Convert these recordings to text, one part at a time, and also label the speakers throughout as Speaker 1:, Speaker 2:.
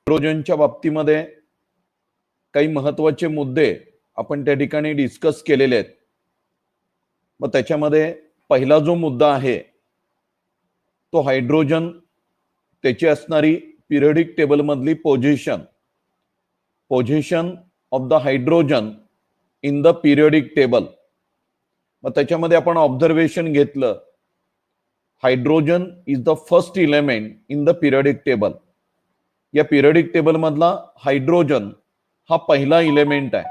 Speaker 1: हायड्रोजनच्या बाबतीमध्ये काही महत्त्वाचे मुद्दे आपण त्या ठिकाणी डिस्कस केलेले आहेत. मग त्याच्यामध्ये पहिला जो मुद्दा आहे तो हायड्रोजन, त्याची असणारी पिरियडिक टेबल मधली position of the hydrogen in the periodic table. मग त्याच्यामध्ये आपण ऑब्झर्वेशन घेतलं, hydrogen is the first element in the periodic table. या पिरियडिक टेबल मधला हायड्रोजन हा पहिला इलेमेंट आहे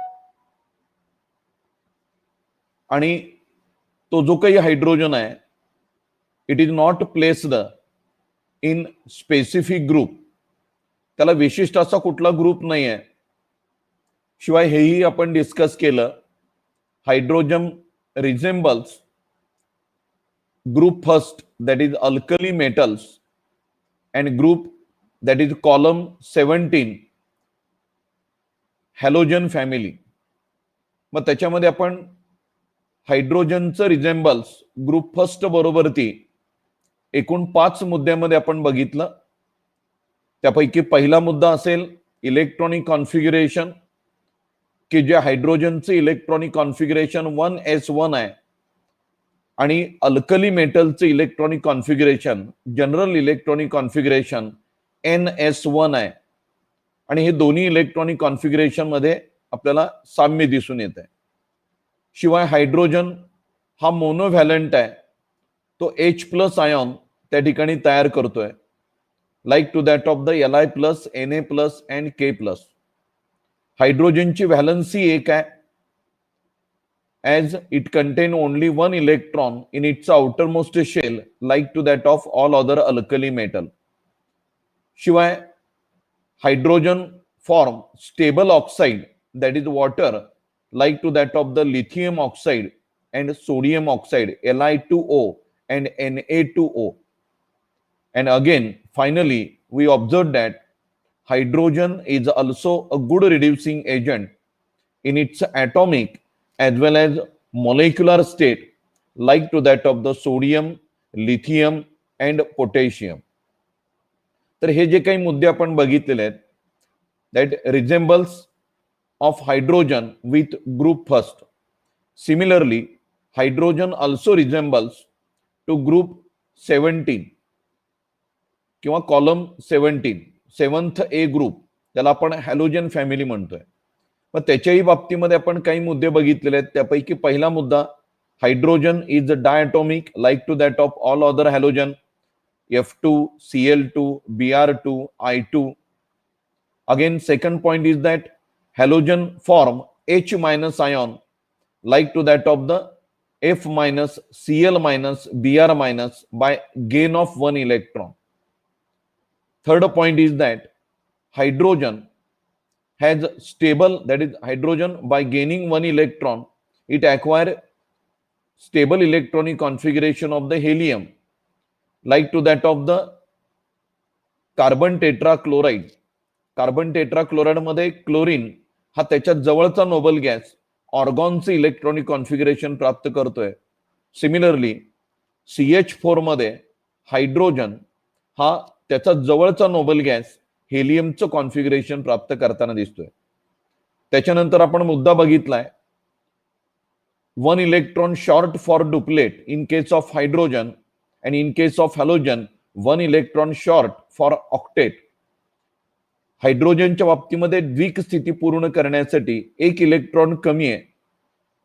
Speaker 1: आणि तो जो काही हायड्रोजन आहे it is not placed in specific group. त्याला विशिष्ट असा कुठला ग्रुप नाही आहे. शिवाय हेही आपण डिस्कस केलं, hydrogen resembles group first that is alkali metals and group that is column 17 halogen family. मग त्याच्यामध्ये आपण हायड्रोजनचं रिझेम्बल्स ग्रुप फर्स्ट बरोबरती एकूण 5 मुद्द्यामध्ये आपण बघितलं. त्यापैकी पहिला मुद्दा असेल इलेक्ट्रॉनिक कॉन्फिगरेशन, की जे हायड्रोजनचं इलेक्ट्रॉनिक कॉन्फिगरेशन 1s1 आहे आणि अल्कली मेटलचं electronic configuration general electronic configuration NS1 आहे. आणि हे दोन्ही इलेक्ट्रॉनिक कॉन्फिगरेशन मध्ये आपल्याला साम्य दिसून येत आहे. शिवाय हायड्रोजन हा मोनोव्हॅलंट आहे, तो H+ आयॉन त्या ठिकाणी तयार करतोय, like to that of the Li+, Na+ and K+. हायड्रोजनची व्हॅलन्सी 1 आहे, as it contain only one electron in its outermost shell, like to that of all other alkali metal. शिवाय hydrogen form stable oxide that is water, like to that of the lithium oxide and sodium oxide Li2O and Na2O. And again finally we observed that hydrogen is also a good reducing agent in its atomic as well as molecular state, like to that of the sodium, lithium and potassium. तर हे जे काही मुद्दे आपण बघितलेले आहेत, that resembles of hydrogen with group first. Similarly, hydrogen also resembles to group 17 किंवा column 17, 7th A group, त्याला आपण हॅलोजन फॅमिली म्हणतोय. मग त्याच्याही बाबतीमध्ये आपण काही मुद्दे बघितलेले आहेत. त्यापैकी पहिला मुद्दा, hydrogen is diatomic like to that of all other halogen F2, Cl2, Br2, I2. Again second point is that halogen form H- ion like to that of the F-, Cl-, Br- by gain of 1 electron. Third point is that hydrogen has stable, that is hydrogen by gaining 1 electron it acquire stable electronic configuration of the helium, like to that of the carbon tetrachloride. Carbon tetrachloride मध्ये chlorine हा त्याच्या जवळचा Nobel gas ऑर्गॉनचे electronic configuration प्राप्त करतोय. Similarly CH4 मध्ये hydrogen हा त्याचा जवळचा नोबल गॅस हेलियमचं कॉन्फिगरेशन प्राप्त करताना दिसतोय. त्याच्यानंतर आपण मुद्दा बघितलाय, 1 electron short for duplet in case of hydrogen and in case of halogen 1 electron short for octet. हायड्रोजनच्या बाबतीमध्ये द्विक स्थिती पूर्ण करण्यासाठी 1 इलेक्ट्रॉन कमी आहे,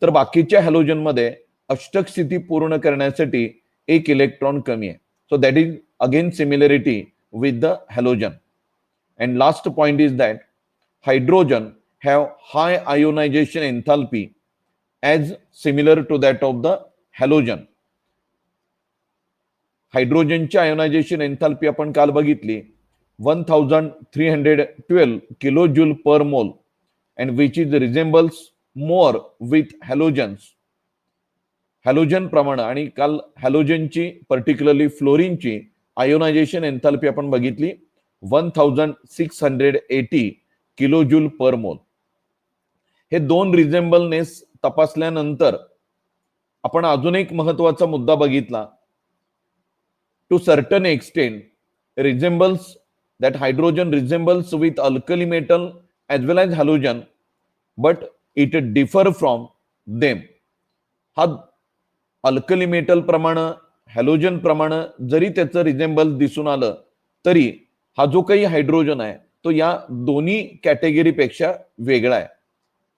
Speaker 1: तर बाकीच्या हॅलोजन मध्ये अष्टक स्थिती पूर्ण करण्यासाठी 1 इलेक्ट्रॉन कमी आहे. So that is again similarity with the halogen. And last point is that hydrogen have high ionization enthalpy as similar to that of the halogen. हायड्रोजनची आयोनायझेशन एन्थाल्पी आपण काल बघितली 1312 kilo joule per mole and which is resembles more with halogens. Halogen प्रमाण आणि काल हॅलोजनची particularly फ्लोरीनची ionization enthalpy आपण बघितली 1680 किलो जूल पर मोल. हे दोन रिझेम्बलनेस तपासल्यानंतर आपण अजून एक महत्वाचा मुद्दा बघितला, to certain extent resembles that hydrogen resembles with alkali metal as well as halogen, but it differ from them. हा अल्कली मेटल प्रमाण हॅलोजन प्रमाण जरी त्याचं रिझेंबल दिसून आलं तरी हा जो काही हायड्रोजन आहे तो या दोन्ही कॅटेगरीपेक्षा वेगळा आहे.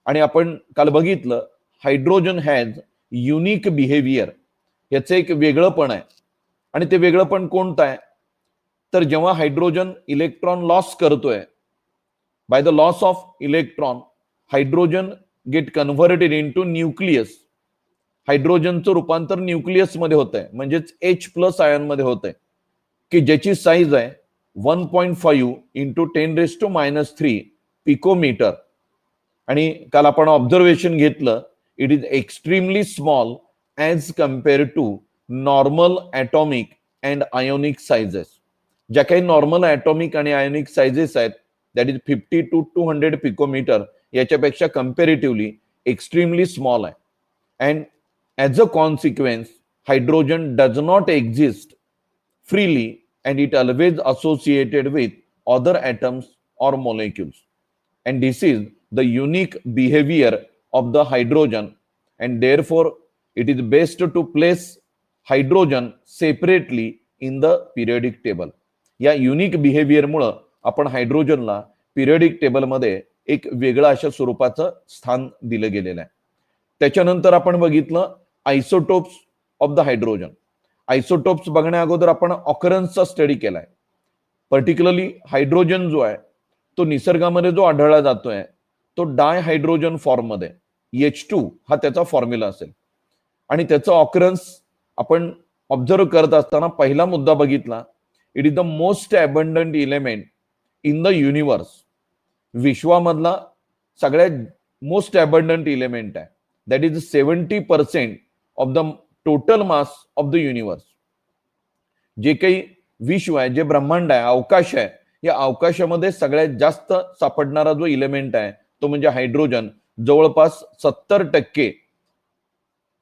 Speaker 1: आणि आपण काल बघितलं हायड्रोजन हॅज युनिक बिहेवियर, याचं एक वेगळंपण आहे. आणि ते वेगळंपण कोणतं आहे तर जेव्हा हायड्रोजन इलेक्ट्रॉन लॉस करतोय, by the loss of electron hydrogen get converted into nucleus. हायड्रोजनचं रूपांतर न्यूक्लियस मध्ये होत आहे, म्हणजेच H+ आयन मध्ये होत आहे, की ज्याची साईज आहे 1.5 इंटू 10⁻³ पिकोमीटर. आणि काल आपण ऑब्झर्वेशन घेतलं, it is extremely small as compare to normal atomic and ionic sizes. ज्या काही नॉर्मल ॲटॉमिक आणि आयोनिक सायझेस आहेत दॅट इज 50 to 200 पिकोमीटर, याच्यापेक्षा कम्पॅरेटिव्हली एक्स्ट्रीमली स्मॉल आहे. And as a consequence, hydrogen does not exist freely and it always associated with other atoms or molecules. And this is the unique behavior of the hydrogen, and therefore it is best to place hydrogen separately in the periodic table. या unique behaviour मुळे आपण हायड्रोजनला periodic table मध्ये एक वेगळं अशा स्वरूपाचं स्थान दिलं गेलेलं आहे. त्याच्यानंतर आपण बघितलं isotopes of the hydrogen. Isotopes बघण्या अगोदर आपण ऑकरन्सचा स्टडी केलाय. पर्टिक्युलरली हायड्रोजन जो आहे तो निसर्गामध्ये जो आढळला जातोय तो डायहायड्रोजन फॉर्म मध्ये, H2 हा त्याचा फॉर्म्युला असेल. आणि त्याचं ऑकरन्स आपण ऑब्झर्व करत असताना पहिला मुद्दा बघितला, it is the most abundant element in the universe. विश्वामधला सगळ्यात मोस्ट अबंडंट इलेमेंट आहे. That is 70% of the total mass of the universe. जे काही विश्व आहे, जे ब्रह्मांड आहे, अवकाश आहे, या अवकाशामध्ये सगळ्यात जास्त सापडणारा जो इलेमेंट आहे तो म्हणजे हायड्रोजन. जवळपास 70%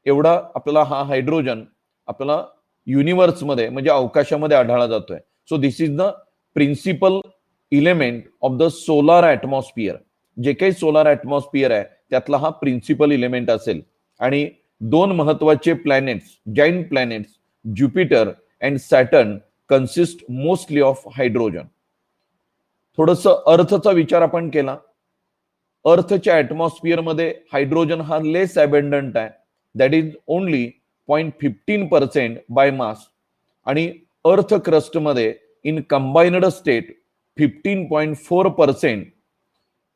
Speaker 1: एवढा आपल्याला हा हायड्रोजन आपल्याला युनिवर्समध्ये म्हणजे अवकाशामध्ये आढळला जातोय. So this is the principle element of the solar atmosphere. जे काही सोलार ॲटमॉस्फिअर आहे त्यातला हा प्रिन्सिपल इलेमेंट असेल. आणि दोन महत्वाचे planets, giant planets Jupiter and Saturn consist mostly of hydrogen. थोडस अर्थचा विचार आपण केला. अर्थच्या ॲटमॉस्फिअर मध्ये हायड्रोजन हा लेस अबंडंट आहे, that is only 0.15% by mass. आणि अर्थ क्रस्ट मध्ये in combined state 15.4%.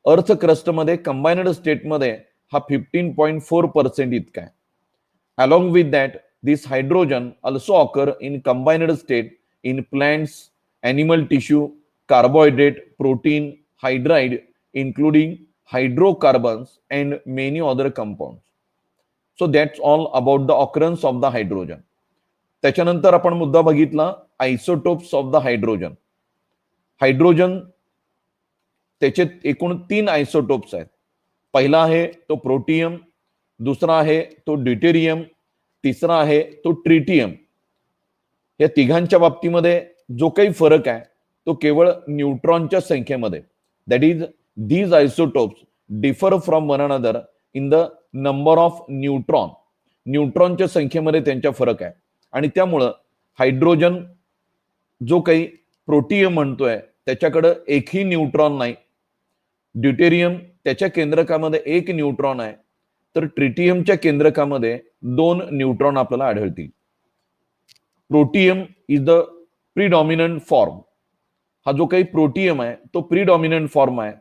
Speaker 1: Earth crust मध्ये कंबाइनड स्टेट मध्ये हा 15.4% इतका आहे. Along with that, this hydrogen also occur in combined state in plants, animal tissue, carbohydrate, protein, hydride, including hydrocarbons and many other compounds. So that's all about the occurrence of the hydrogen. त्याच्यानंतर आपण मुद्दा बघितला isotopes of the hydrogen. Hydrogen त्याचे एकूण 3 isotopes आहेत. पहिला आहे तो प्रोटियम, दुसरा आहे तो ड्यूटेरियम, तिसरा आहे तो ट्रिटियम. या तिघांच्या बाबतीमध्ये जो काही फरक आहे तो केवळ न्यूट्रॉनच्या संख्येमध्ये. That is these isotopes differ from one another in the number of neutron. न्यूट्रॉनच्या संख्येमध्ये त्यांचा फरक आहे. आणि त्यामुळं हायड्रोजन जो काही प्रोटियम म्हणतोय त्याच्याकडे एकही न्यूट्रॉन नाही. ड्यूटेरियम त्याच्या केंद्रकामध्ये 1 न्यूट्रॉन आहे, तर ट्रिटियमच्या केंद्रकामध्ये 2 न्यूट्रॉन आपल्याला आढळतील. Protium is the predominant form. हा जो काही प्रोटियम आहे तो प्रीडॉमिनंट फॉर्म आहे.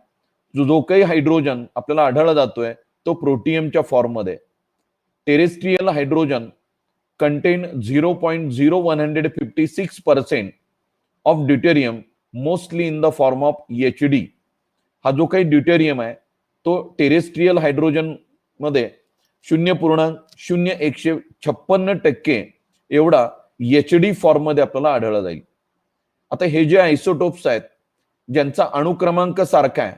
Speaker 1: जो काही हायड्रोजन आपल्याला आढळला जातोय तो प्रोटियमच्या फॉर्म मध्ये. Terrestrial hydrogen content 0.0156% of deuterium mostly in the form of HD. हा जो काही ड्यूटेरियम आहे तो टेरेस्ट्रियल हायड्रोजन मध्ये 0.0156% एवढा HD फॉर्म मध्ये आपल्याला आढळला जाईल. आता हे जे आयसोटोप्स आहेत ज्यांचा अणुक्रमांक सारखा आहे,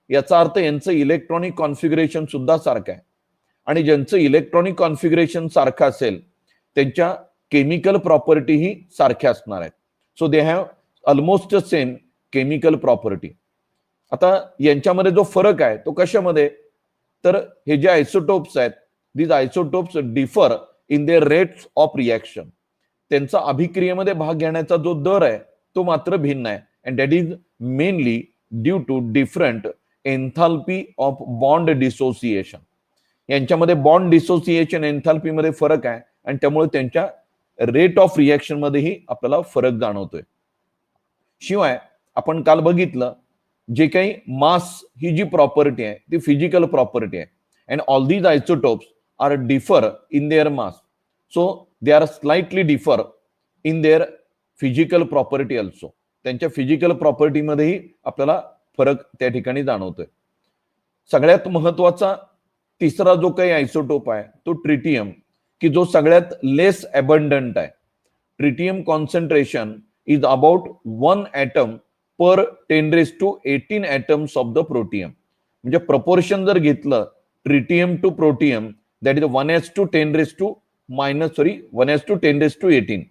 Speaker 1: याचा अर्थ यांचं इलेक्ट्रॉनिक कॉन्फिगरेशन सुद्धा सारखं आहे. आणि ज्यांचं इलेक्ट्रॉनिक कॉन्फिगरेशन सारखं असेल त्यांच्या केमिकल प्रॉपर्टी ही सारख्या असणार आहेत. So they have almost same chemical property. आता यांच्यामध्ये जो फरक आहे तो कशामध्ये, तर हे जे आयसोटोप्स आहेत, these isotopes differ in there rates of reaction. त्यांचा अभिक्रियेमध्ये भाग घेण्याचा जो दर आहे तो मात्र भिन्न आहे. And that is mainly due to different enthalpy of bond dissociation. यांच्यामध्ये बॉन्ड डिसोसिएशन एन्थाल्पी मध्ये फरक आहे आणि त्यामुळे त्यांच्या रेट ऑफ रिॲक्शन मध्येही आपल्याला फरक जाणवतोय. शिवाय आपण काल बघितलं, जे काही मास ही जी प्रॉपर्टी आहे ती फिजिकल प्रॉपर्टी आहे. And all these isotopes are differ in their mass, so they are slightly differ in their physical property also. त्यांच्या फिजिकल प्रॉपर्टीमध्येही आपल्याला फरक त्या ठिकाणी जाणवतोय. सगळ्यात महत्वाचा तिसरा जो काही आयसोटोप आहे तो ट्रिटियम, की जो सगळ्यात लेस अबंडंट आहे. Tritium concentration is about 1 atom per 10⁻18 atoms of the protium. म्हणजे प्रपोर्शन जर घेतलं tritium to protium, that is 1:10⁻18.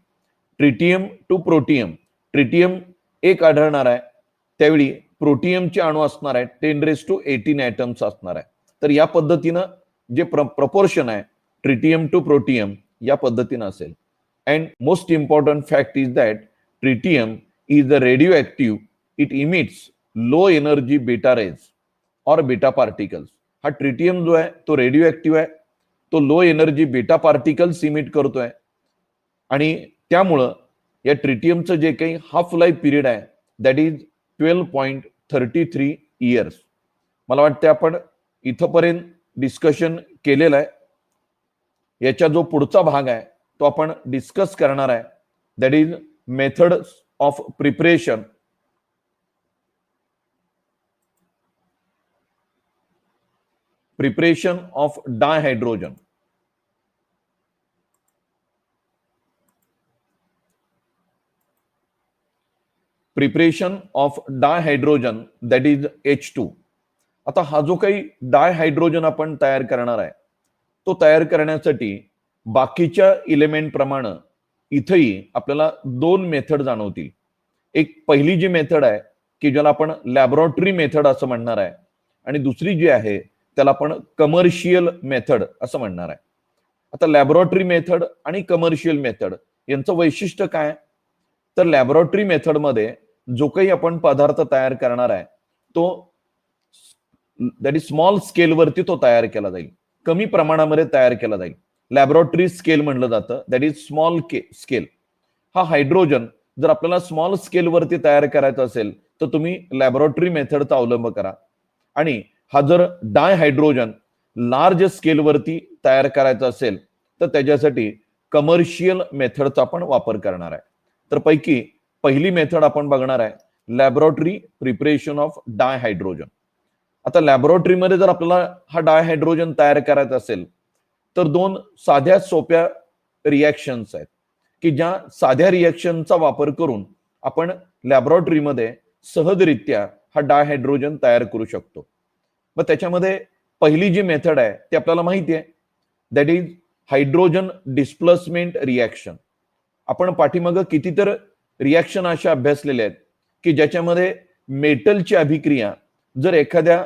Speaker 1: Tritium to protium, tritium एक आढळणार आहे, त्यावेळी प्रोटियमचे अणू असणार आहे 10⁻18 atoms असणार आहे. तर या पद्धतीनं जे प्रपोर्शन आहे ट्रिटियम टू प्रोटियम या पद्धतीनं असेल. And most important fact is that tritium is the radio active, it emits low energy बेटा रेज और बेटा पार्टिकल्स. हा ट्रिटियम जो आहे तो रेडिओ ऍक्टिव्ह आहे, तो लो एनर्जी बेटा पार्टिकल्स इमिट करतोय आणि त्यामुळं या ट्रिटियमचं जे काही हाफ लाईफ पिरियड आहे दॅट इज 12.33 years. मला वाटतं आपण इथंपर्यंत डिस्कशन केलेलं आहे. याचा जो पुढचा भाग आहे तो आपण डिस्कस करणार आहे, that is methods of preparation. Preparation of dihydrogen. Preparation of dihydrogen that is H2. आता हा जो काही डायहायड्रोजन आपण तयार करणार आहे तो तयार करण्यासाठी बाकीच्या इलेमेंट प्रमाणे इथेही आपल्याला 2 मेथड जाणवतील. एक पहिली जी मेथड आहे की ज्याला आपण लॅबोरेटरी मेथड असं म्हणणार आहे, आणि दुसरी जी आहे त्याला आपण कमर्शियल मेथड असं म्हणणार आहे. आता लॅबोरेटरी मेथड आणि कमर्शियल मेथड यांचं वैशिष्ट्य काय, तर लॅबोरेटरी मेथड मध्ये जो काही आपण पदार्थ तयार करणार आहे तो दॅट इज स्मॉल स्केलवरती तो तयार केला जाईल, कमी प्रमाणामध्ये तयार केला जाईल. लॅबोरेटरी स्केल म्हणलं जातं, दॅट इज स्मॉल स्केल. हा हायड्रोजन जर आपल्याला स्मॉल स्केलवरती तयार करायचा असेल तर तुम्ही लॅबोरेटरी मेथडचा अवलंब करा, आणि हा जर डायहायड्रोजन लार्ज स्केलवरती तयार करायचा असेल तर त्याच्यासाठी कमर्शियल मेथडचा आपण वापर करणार आहे. तर पैकी पहिली मेथड आपण बघणार आहे लॅबोरेटरी प्रिपरेशन ऑफ डायहायड्रोजन. आता लॅबोरेटरीमध्ये जर आपल्याला हा डायहायड्रोजन तयार करायचा असेल तर 2 साध्या सोप्या रिॲक्शन्स आहेत की ज्या साध्या रिॲक्शनचा वापर करून आपण लॅबोरेटरीमध्ये सहजरित्या हा डायहायड्रोजन तयार करू शकतो. मग त्याच्यामध्ये पहिली जी मेथड आहे ती आपल्याला माहिती आहे, that is hydrogen displacement reaction. आपण पाठीमागं कितीतर रिॲक्शन अशा अभ्यासलेल्या आहेत की ज्याच्यामध्ये मेटलची अभिक्रिया जर एखाद्या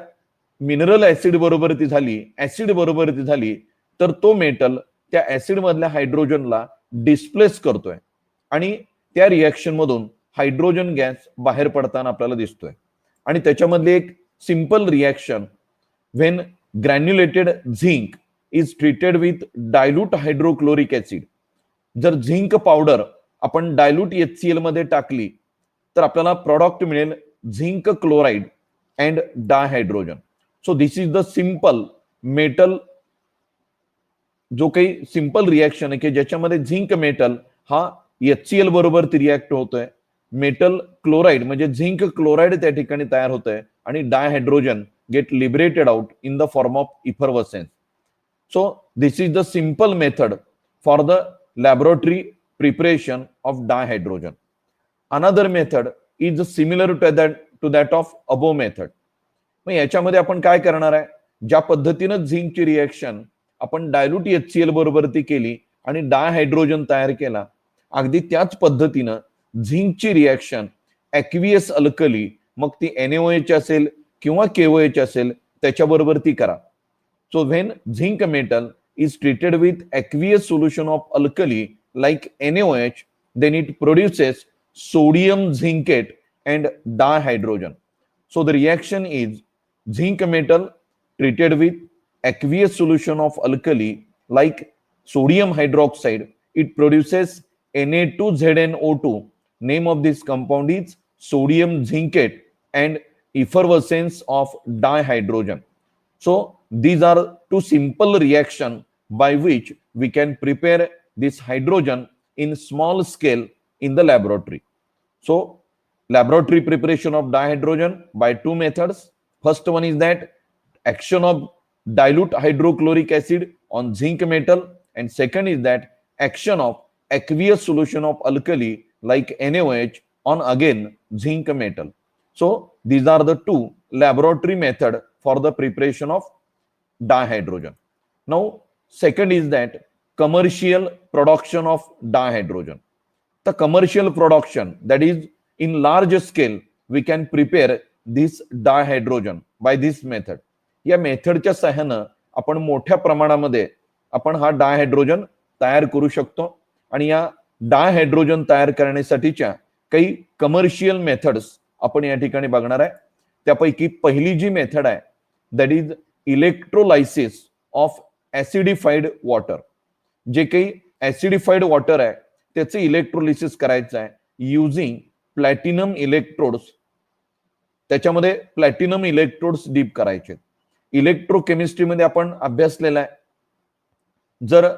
Speaker 1: मिनरल ऍसिड बरोबर ती झाली, ऍसिड बरोबर ती झाली, तर तो मेटल त्या ऍसिड मधल्या हायड्रोजनला डिस्प्लेस करतोय आणि त्या रिॲक्शन मधून हायड्रोजन गॅस बाहेर पडताना आपल्याला दिसतोय. आणि त्याच्यामधली एक simple reaction, when granulated zinc is treated with dilute hydrochloric acid. जर झिंक पावडर आपण डायल्यूट HCl मध्ये टाकली तर आपल्याला प्रॉडक्ट मिळेल zinc chloride and dihydrogen. So this is the simple metal, जो काही सिंपल रिॲक्शन आहे की ज्याच्यामध्ये झिंक मेटल हा HCl बरोबर ती रिॲक्ट होतोय, मेटल क्लोराइड म्हणजे झिंक क्लोराइड त्या ठिकाणी तयार होतोय आणि dihydrogen get liberated out in the form of effervescence. So this is the simple method for the laboratory preparation of dihydrogen. Another method is similar to that of above method. मग याच्यामध्ये आपण काय करणार आहे, ज्या पद्धतीनं झिंकची रिॲक्शन आपण डायल्यूट HCl बरोबर ती केली आणि डायहायड्रोजन तयार केला, अगदी त्याच पद्धतीनं झिंकची रिॲक्शन ॲक्वियस अल्कली, मग ती NaOH असेल किंवा KOH असेल त्याच्याबरोबर ती करा. So when zinc metal is treated with aqueous solution of alkali like NaOH, then it produces sodium zincate and dihydrogen. So the reaction is zinc metal treated with aqueous solution of alkali like sodium hydroxide, it produces Na2ZnO2. Name of this compound is sodium zincate and effervescence of dihydrogen. So these are two simple reactions by which we can prepare this hydrogen in small scale in the laboratory. So laboratory preparation of dihydrogen by two methods. First one is that action of dilute hydrochloric acid on zinc metal, and second is that action of aqueous solution of alkali like NaOH on again zinc metal. So these are the two laboratory method for the preparation of dihydrogen. Now second is that commercial production of dihydrogen. The commercial production, that is in large scale, we can prepare this dihydrogen by this method. या मेथडच्या सहाय्यानं आपण मोठ्या प्रमाणामध्ये आपण हा डायहायड्रोजन तयार करू शकतो आणि या डायहायड्रोजन तयार करण्यासाठीच्या काही कमर्शियल मेथड्स आपण या ठिकाणी बघणार आहे. त्यापैकी पहिली जी मेथड आहे that is electrolysis of acidified water. जे काही ऍसिडिफाईड वॉटर आहे त्याचे इलेक्ट्रोलिसिस करायचं आहे युझिंग प्लॅटिनम इलेक्ट्रोड्स. त्याच्यामध्ये प्लॅटिनम इलेक्ट्रोड्स डीप करायचे. इलेक्ट्रोकेमिस्ट्रीमध्ये आपण अभ्यासलेला आहे, जर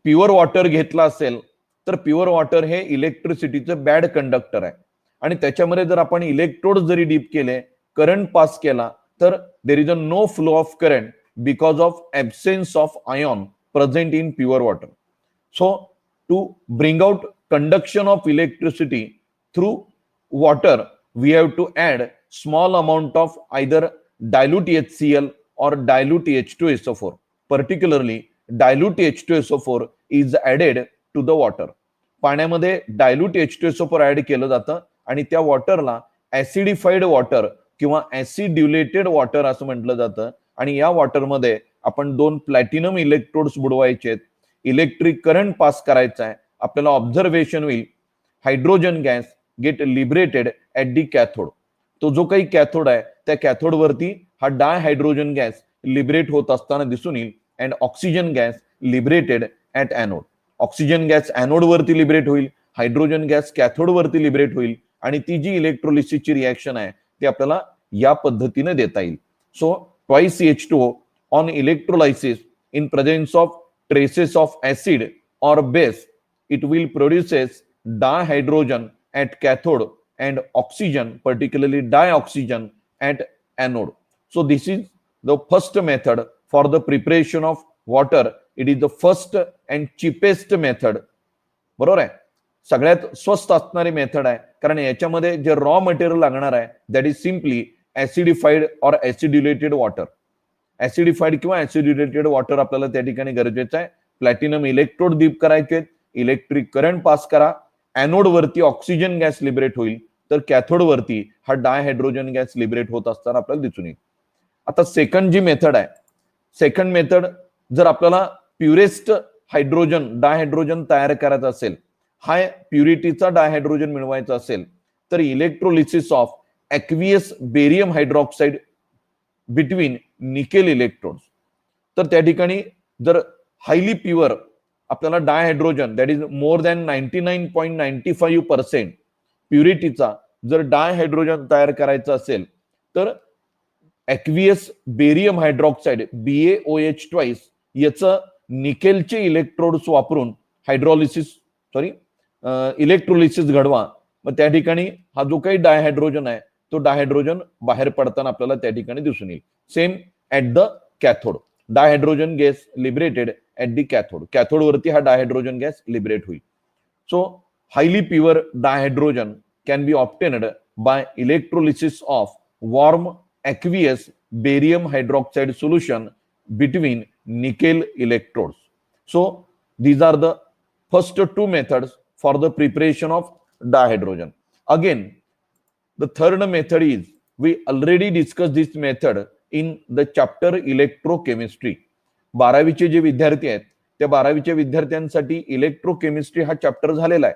Speaker 1: प्युअर वॉटर घेतला असेल तर प्युअर वॉटर हे इलेक्ट्रिसिटीचं बॅड कंडक्टर आहे आणि त्याच्यामध्ये जर आपण इलेक्ट्रोड जरी डीप केले, करंट पास केला, तर there is a no flow of current because of absence of ion present in pure water. So to bring out conduction of electricity through water, we have to add small amount of either dilute HCl or dilute H2SO4. Particularly dilute H2SO4 is added to the water. पाण्यामध्ये dilute H2SO4 add केलं जातं आणि त्या वॉटरला ऍसिडिफाईड water किंवा acidulated water असं म्हटलं जातं आणि या वॉटरमध्ये आपण दोन प्लॅटिनम इलेक्ट्रोड्स बुडवायचे, इलेक्ट्रिक करंट पास करायचा आहे. आपल्याला ऑब्झर्वेशन होईल hydrogen gas get liberated at the cathode. तो जो काही कॅथोड आहे त्या कॅथोड वरती हा डायहायड्रोजन गॅस लिबरेट होत असताना दिसून येईल and oxygen gas liberated at anode. Oxygen gas anode वरती लिबरेट होईल, हायड्रोजन गॅस कॅथोड वरती लिबरेट होईल आणि ती जी इलेक्ट्रोलिसिसची रिएक्शन आहे ती आपल्याला या पद्धतीने देता येईल. So twice H2O on electrolysis in presence of traces of acid or base, it will produces dihydrogen at cathode and oxygen, particularly dioxygen, at anode. So this is the first method for the preparation of water. It is the first and cheapest method. बरोबर आहे, सगळ्यात स्वस्त असणारी method आहे कारण याच्यामध्ये जे raw material लागणार आहे that is simply acidified or acidulated water. Acidified किंवा ऍसिड्युलेटेड वॉटर आपल्याला त्या ठिकाणी गरजेचं आहे. प्लॅटिनम इलेक्ट्रोड डीप करायचे, इलेक्ट्रिक करंट पास करा, एनोड वरती ऑक्सिजन गॅस लिबरेट होईल, तर कॅथोड वरती हा डायहायड्रोजन गॅस लिबरेट होत असताना आपल्याला दिसून येईल. आता सेकंड जी मेथड आहे, सेकंड मेथड जर आपल्याला प्युरेस्ट हायड्रोजन डायहायड्रोजन तयार करायचं असेल, हाय प्युरिटीचा डायहायड्रोजन मिळवायचा असेल, तर electrolysis of aqueous barium hydroxide between nickel electrodes. तर त्या ठिकाणी जर हायली प्युअर आपल्याला डायहायड्रोजन दॅट इज मोर दॅन 99.95% प्युरिटीचा जर डायहायड्रोजन तयार करायचं असेल तर aqueous barium hydroxide BaOH twice याचं निकेलचे इलेक्ट्रोड्स वापरून इलेक्ट्रोलिसिस घडवा. मग त्या ठिकाणी हा जो काही डायहायड्रोजन आहे तो डायहायड्रोजन बाहेर पडताना आपल्याला त्या ठिकाणी दिसून येईल. Same at the cathode, dihydrogen gas liberated at the cathode. Cathode वरती हा डायहायड्रोजन गॅस लिबरेट होईल. So highly pure dihydrogen can be obtained by electrolysis of warm aqueous barium hydroxide solution between nickel electrodes. So these are the first two methods for the preparation of dihydrogen. Again, The third method is, we already discussed this method in the chapter electrochemistry. 12वीचे जे विद्यार्थी आहेत त्या 12वीच्या विद्यार्थ्यांसाठी electrochemistry हा chapter झालेला आहे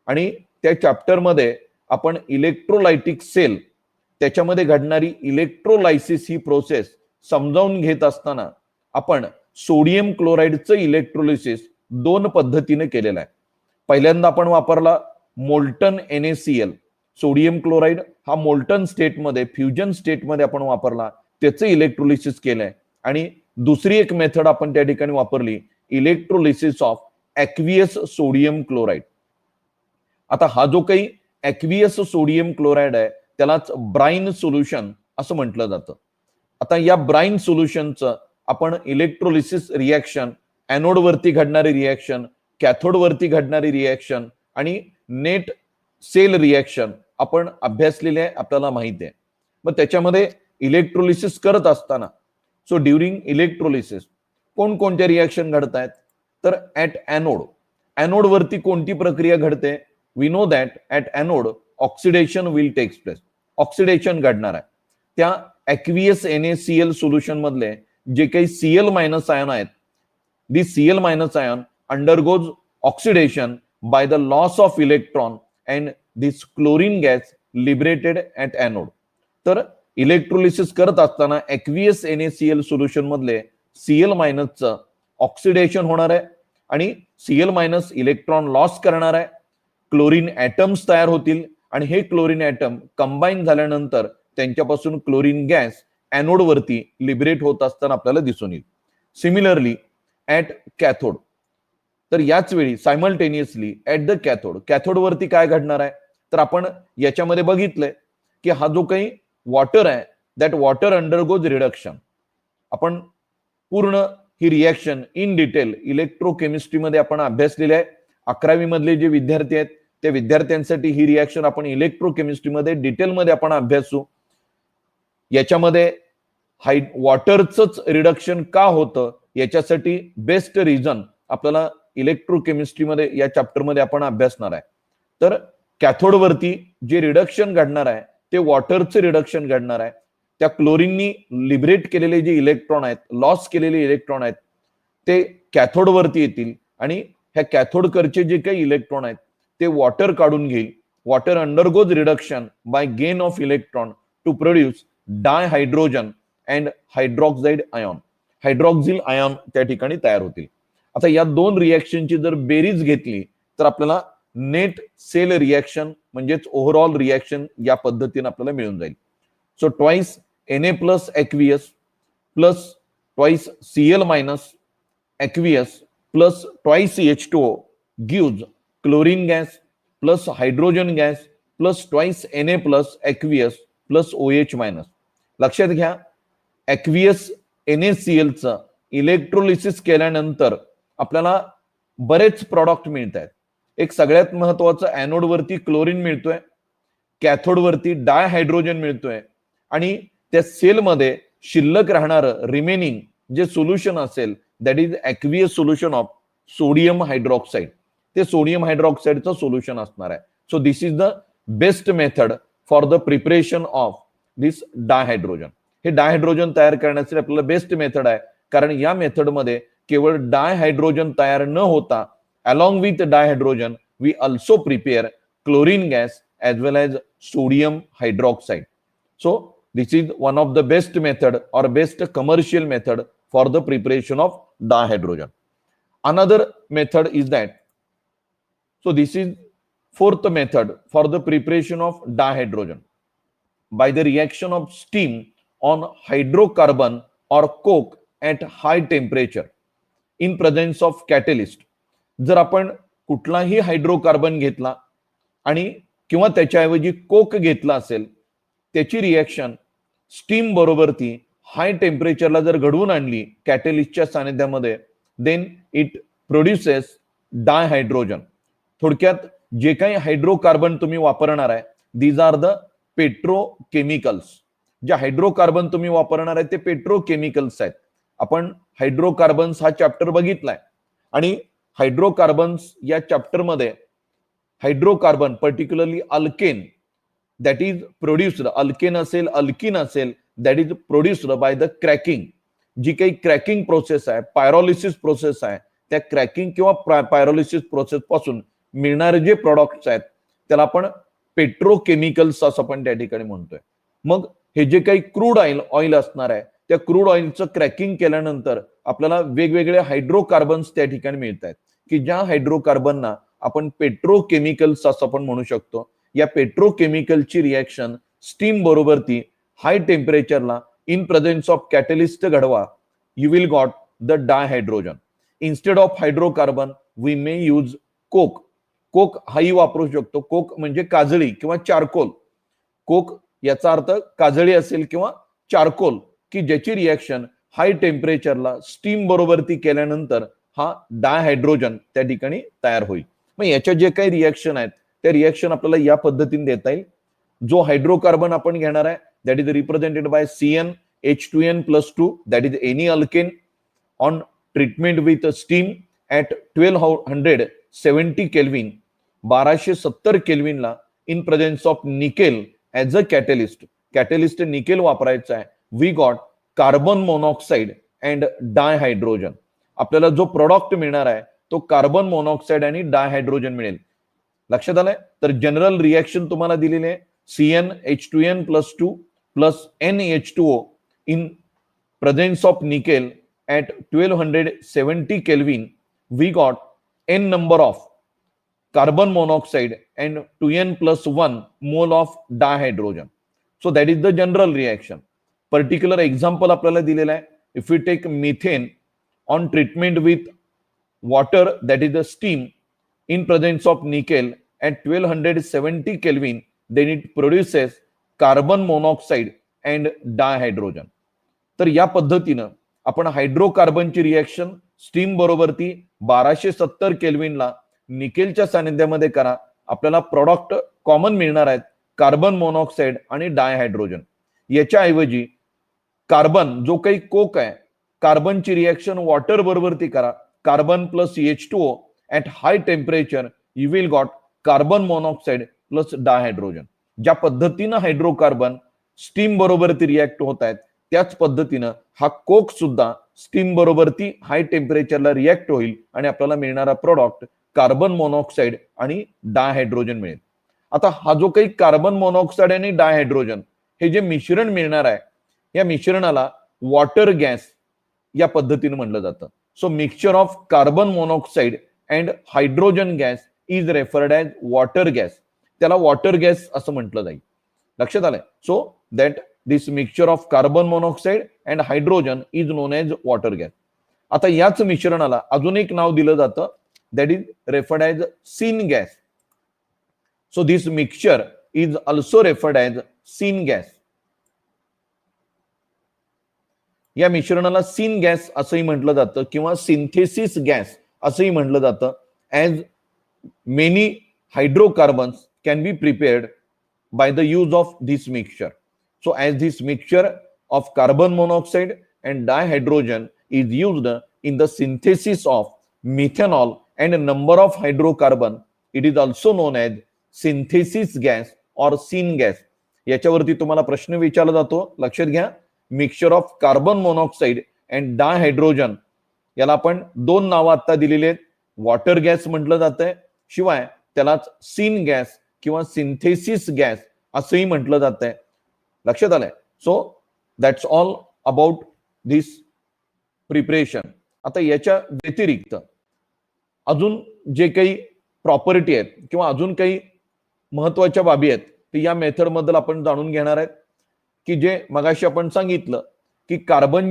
Speaker 1: आणि त्या चॅप्टर मध्ये आपण इलेक्ट्रोलायटिक सेल त्याच्यामध्ये घडणारी इलेक्ट्रोलायसिस ही प्रोसेस समजावून घेत असताना आपण सोडियम क्लोराईडचं इलेक्ट्रोलिसिस दोन पद्धतीने केलेलं आहे. पहिल्यांदा आपण वापरला मोल्टन NaCl. सोडियम क्लोराईड हा मोल्टन स्टेटमध्ये फ्युजन स्टेटमध्ये आपण वापरला, त्याचं इलेक्ट्रोलिसिस केलंय. आणि दुसरी एक मेथड आपण त्या ठिकाणी वापरली, electrolysis of aqueous sodium chloride. आता हा जो काही ॲक्वियस सोडियम क्लोराईड आहे त्यालाच ब्राईन सोल्युशन असं म्हटलं जातं. आता या ब्राईन सोल्युशनचं आपण इलेक्ट्रोलिसिस रिॲक्शन, ॲनोड वरती घडणारी रिॲक्शन, कॅथोड वरती घडणारी रिॲक्शन आणि नेट सेल रिॲक्शन आपण अभ्यासलेले आहे, आपल्याला माहिती आहे. मग त्याच्यामध्ये इलेक्ट्रोलिसिस करत असताना, सो ड्युरिंग इलेक्ट्रोलिसिस कोणकोणत्या रिॲक्शन घडत आहेत, तर ऍट ॲनोड वरती कोणती प्रक्रिया घडते, we know that at anode oxidation will takes place. Oxidation घडणार आहे. त्या ॲक्वियस NaCl सोल्युशन मधले जे काही Cl मायनस आयन आहेत, दी Cl minus ion undergoes oxidation by the loss of electron and this chlorine gas liberated at anode. तर electrolysis करत असताना ॲक्वियस NaCl सोल्युशन मधले Cl मायनसचं ऑक्सिडेशन होणार आहे आणि Cl मायनस इलेक्ट्रॉन लॉस करणार आहे. क्लोरीन ऍटम्स तयार होतील आणि हे क्लोरीन ऍटम कंबाईन झाल्यानंतर त्यांच्यापासून क्लोरीन गॅस ॲनोड वरती लिबरेट होत असताना आपल्याला दिसून येईल. सिमिलरली ऍट कॅथोड, तर याच वेळी सायमल्टेनियसली ऍट द कॅथोड वरती काय घडणार आहे, तर आपण याच्यामध्ये बघितलंय की हा जो काही वॉटर आहे दॅट वॉटर अंडरगोज रिडक्शन. आपण पूर्ण ही रिॲक्शन इन डिटेल इलेक्ट्रोकेमिस्ट्रीमध्ये आपण अभ्यासलेली आहे. 11वी मधले जे विद्यार्थी आहेत त्या विद्यार्थ्यांसाठी ही रिॲक्शन आपण इलेक्ट्रोकेमिस्ट्रीमध्ये डिटेलमध्ये आपण अभ्यासू. याच्यामध्ये वॉटरचंच रिडक्शन का होतं याच्यासाठी बेस्ट रिझन आपल्याला इलेक्ट्रोकेमिस्ट्रीमध्ये या चॅप्टरमध्ये आपण अभ्यासणार आहे. तर कॅथोड वरती जे रिडक्शन घडणार आहे ते वॉटरचं रिडक्शन घडणार आहे. त्या क्लोरीननी लिबरेट केलेले जे इलेक्ट्रॉन आहेत, लॉस केलेले इलेक्ट्रॉन आहेत, ते कॅथोड वरती येतील आणि ह्या कॅथोड करचे जे काही इलेक्ट्रॉन आहेत ते वॉटर काढून घेईल. Water undergoes reduction by gain of electron to produce dihydrogen and hydroxide ion. Hydroxyl ion त्या ठिकाणी तयार होतील. आता या दोन रिॲक्शनची जर बेरीज घेतली तर आपल्याला नेट सेल रिॲक्शन म्हणजेच ओव्हरऑल रिॲक्शन या पद्धतीने आपल्याला मिळून जाईल. So twice Na plus aqueous plus twice Cl minus aqueous plus twice H2O gives chlorine gas plus hydrogen gas plus twice Na plus aqueous plus OH minus. लक्षात घ्या, aqueous NaCl चं electrolysis केल्यानंतर आपल्याला बरेच प्रॉडक्ट मिळत आहेत. एक सगळ्यात महत्वाचं, ॲनोड वरती क्लोरीन मिळतोय, कॅथोड वरती डायहायड्रोजन मिळतोय आणि त्या सेलमध्ये शिल्लक राहणारं रिमेनिंग जे सोल्युशन असेल that is aqueous solution of sodium hydroxide. ते सोडियम हायड्रॉक्साईडचं सोल्युशन असणार आहे. So this is the best method for the preparation of this dihydrogen. हे डायहायड्रोजन तयार करण्यासाठी आपल्याला बेस्ट मेथड आहे, कारण या मेथडमध्ये केवळ डायहायड्रोजन तयार न होता along with dihydrogen we also prepare chlorine gas as well as sodium hydroxide. So this is one of the best method or best commercial method for the preparation of dihydrogen. Another method is that, so this is fourth method for the preparation of dihydrogen by the reaction of steam on hydrocarbon or coke at high temperature in presence of catalyst. जर आपण कुठलाही hydrocarbon घेतला आणि किंवा त्याच्याऐवजी कोक घेतला असेल, त्याची रिॲक्शन स्टीम बरोबरती हाय टेम्परेचरला जर घडवून आणली कॅटलिस्टच्या सानिध्यामध्ये, देन इट प्रोड्युसेस डायहायड्रोजन. थोडक्यात जे काही हायड्रोकार्बन तुम्ही वापरणार आहे दीज आर द पेट्रोकेमिकल्स. जे हायड्रोकार्बन तुम्ही वापरणार आहे ते पेट्रोकेमिकल्स आहेत. आपण हायड्रोकार्बन्स हा चॅप्टर बघितलाय आणि हायड्रोकार्बन्स या चॅप्टरमध्ये hydrocarbon particularly alkane that is produced, alkane असेल, अल्किन असेल, that is produced by the cracking. जी काही क्रॅकिंग प्रोसेस आहे, पायरोलिसिस प्रोसेस आहे, त्या क्रॅकिंग किंवा पायरोलिसिस प्रोसेस पासून मिळणारे जे प्रॉडक्ट्स आहेत त्याला आपण पेट्रोकेमिकल्स असं आपण त्या ठिकाणी म्हणतोय. मग हे जे काही क्रूड ऑइल असणार आहे, त्या क्रूड ऑइलचं क्रॅकिंग केल्यानंतर आपल्याला वेगवेगळे हायड्रोकार्बन्स त्या ठिकाणी मिळत आहेत, की ज्या हायड्रोकार्बनना आपण पेट्रोकेमिकल्स असं आपण म्हणू शकतो. या पेट्रोकेमिकलची रिॲक्शन स्टीम बरोबर ती हाय टेम्परेचरला इन प्रेझेन्स ऑफ कॅटलिस्ट घडवा, you will got the dihydrogen. Instead of hydrocarbon we may use coke. Coke हाही वापरू शकतो. कोक म्हणजे काजळी किंवा चारकोल. कोक याचा अर्थ काजळी असेल किंवा चारकोल, की ज्याची रिॲक्शन हाय टेम्परेचरला स्टीम बरोबर ती केल्यानंतर हा डायहायड्रोजन त्या ठिकाणी तयार होईल. मग याच्या जे काही रिॲक्शन आहेत त्या रिॲक्शन आपल्याला या पद्धतीने देता येईल. जो हायड्रोकार्बन आपण घेणार आहे that is represented by CnH2n+2, that is any alkane on treatment with steam at 1270 kelvin, 1270 केल्विनला in presence of nickel as a catalyst. Catalyst nickel वापरायचं आहे. We got carbon monoxide and dihydrogen. आपल्याला जो product मिळणार आहे तो carbon monoxide आणि डायहायड्रोजन मिळेल. लक्षात आलंय? तर जनरल रिॲक्शन तुम्हाला दिलेली आहे CnH2n+2 plus NH2O in presence of nickel at 1270 kelvin. We got N number of carbon monoxide and 2n+1 mole of dihydrogen. So that is the general reaction. Particular example आपल्याला दिलेला आहे. If we take methane on treatment with water, that is the steam, in presence of nickel at 1270 Kelvin, then it produces carbon monoxide and dihydrogen. तर या पद्धतीनं आपण हायड्रोकार्बनची reaction steam बरोबरती 1270 केल्विनला निकेलच्या सानिध्यामध्ये करा. आपल्याला प्रॉडक्ट कॉमन मिळणार आहेत कार्बन मोनॉक्साईड आणि डायहायड्रोजन. याच्या ऐवजी कार्बन जो काही कोक आहे, कार्बनची रिॲक्शन वॉटर बरोबरती करा. Carbon plus H2O at high temperature you will got carbon monoxide plus dihydrogen. ज्या पद्धतीनं हायड्रोकार्बन स्टीम बरोबरती रिॲक्ट होत आहेत त्याच पद्धतीनं हा कोक सुद्धा स्टीम बरोबरती हाय टेम्परेचरला रिॲक्ट होईल आणि आपल्याला मिळणारा प्रोडक्ट कार्बन मोनॉक्साईड आणि डायहायड्रोजन मिळेल. आता हा जो काही कार्बन मोनॉक्साईड आणि डायहायड्रोजन हे जे मिश्रण मिळणार आहे या मिश्रणाला वॉटर गॅस या पद्धतीने म्हटलं जातं. So mixture of carbon monoxide and hydrogen gas is referred as water gas. त्याला वॉटर गॅस असं म्हटलं जाईल. लक्षात आलंय? So that this mixture of carbon monoxide and hydrogen is non as water gas. आता याच मिश्रणाला अजून एक नाव दिलं जातं, that is referred as syngas. So this mixture is also referred as syngas. या मिश्रणाला syngas असंही म्हटलं जातं किंवा सिंथेसिस गॅस असंही म्हटलं जातं. as many hydrocarbons can be prepared by the use of this mixture. So as this mixture of carbon monoxide and dihydrogen is used in the synthesis of methanol and a number of hydrocarbon, it is also known as synthesis gas or syngas. याच्यावरती तुम्हाला प्रश्न विचारला जातो. लक्षात घ्या, mixture of carbon monoxide and dihydrogen याला आपण दोन नावं आता दिलेली आहेत. वॉटर गॅस म्हटलं जातंय, शिवाय त्यालाच सीन गॅस किंवा सिंथेसिस गॅस असंही म्हटलं जातंय. लक्षात आलंय? So that's all about this preparation. आता याच्या व्यतिरिक्त अजून जे काही प्रॉपर्टी आहेत किंवा अजून काही महत्वाच्या बाबी आहेत ते या मेथड मधील आपण जाणून घेणार आहेत. की जे मगाशी आपण सांगितलं की कार्बन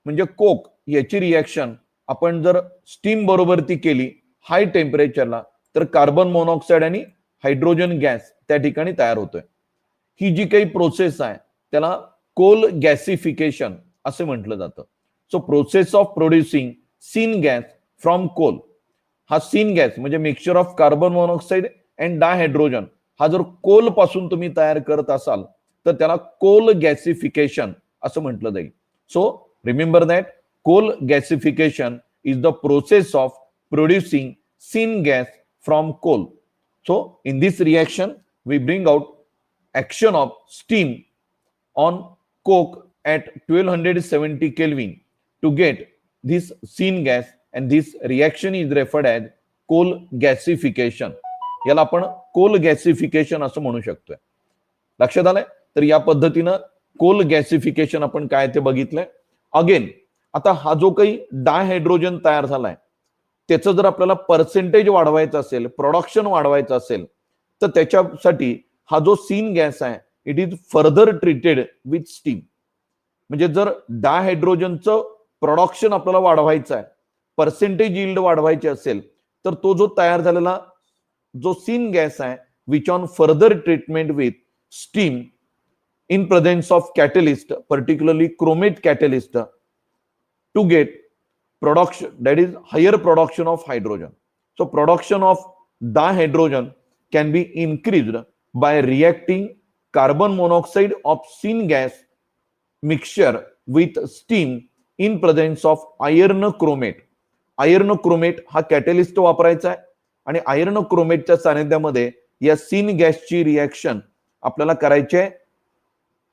Speaker 1: म्हणजे कोक याची रिॲक्शन आपण जर स्टीम बरोबरती केली हाय टेम्परेचरला तर कार्बन मोनॉक्साईड आणि हायड्रोजन गॅस त्या ठिकाणी तयार होतोय. ही जी काही प्रोसेस आहे त्याला कोल गॅसिफिकेशन असे म्हटलं जातं. So process of producing syn gas from coal. हा सीन गॅस म्हणजे mixture of carbon monoxide and dihydrogen हा जर कोल पासून तुम्ही तयार करत असाल तर त्याला कोल गॅसिफिकेशन असं म्हटलं जाईल. So remember that coal gasification is the process of producing syn gas from coal. So in this reaction we bring out action of steam on coke at 1270 Kelvin to get this syn gas, and this reaction is referred as coal gasification. याला आपण Coal gasification असं म्हणू शकतोय. लक्षात आलंय? तर या पद्धतीनं कोल गॅसिफिकेशन आपण काय ते बघितलंय. अगेन आता हा जो काही डायहायड्रोजन तयार झालाय त्याचं जर आपल्याला पर्सेंटेज वाढवायचं असेल, प्रोडक्शन वाढवायचं असेल, तर त्याच्यासाठी हा जो सीन गॅस आहे it is further treated with steam. म्हणजे जर डायहायड्रोजनचं प्रोडक्शन आपल्याला वाढवायचं आहे, पर्सेंटेज यील्ड वाढवायची असेल, तर तो जो तयार झालेला जो सीन गॅस आहे which on further treatment with steam in presence of catalyst, particularly chromate catalyst, to get production, that is higher production of hydrogen. So production of dihydrogen can be increased by reacting carbon monoxide of syn gas mixture with steam in presence of iron chromate. Iron chromate हा catalyst वापरायचा आहे आणि iron क्रोमेटच्या सानिध्यामध्ये या scene गॅसची reaction आपल्याला करायची आहे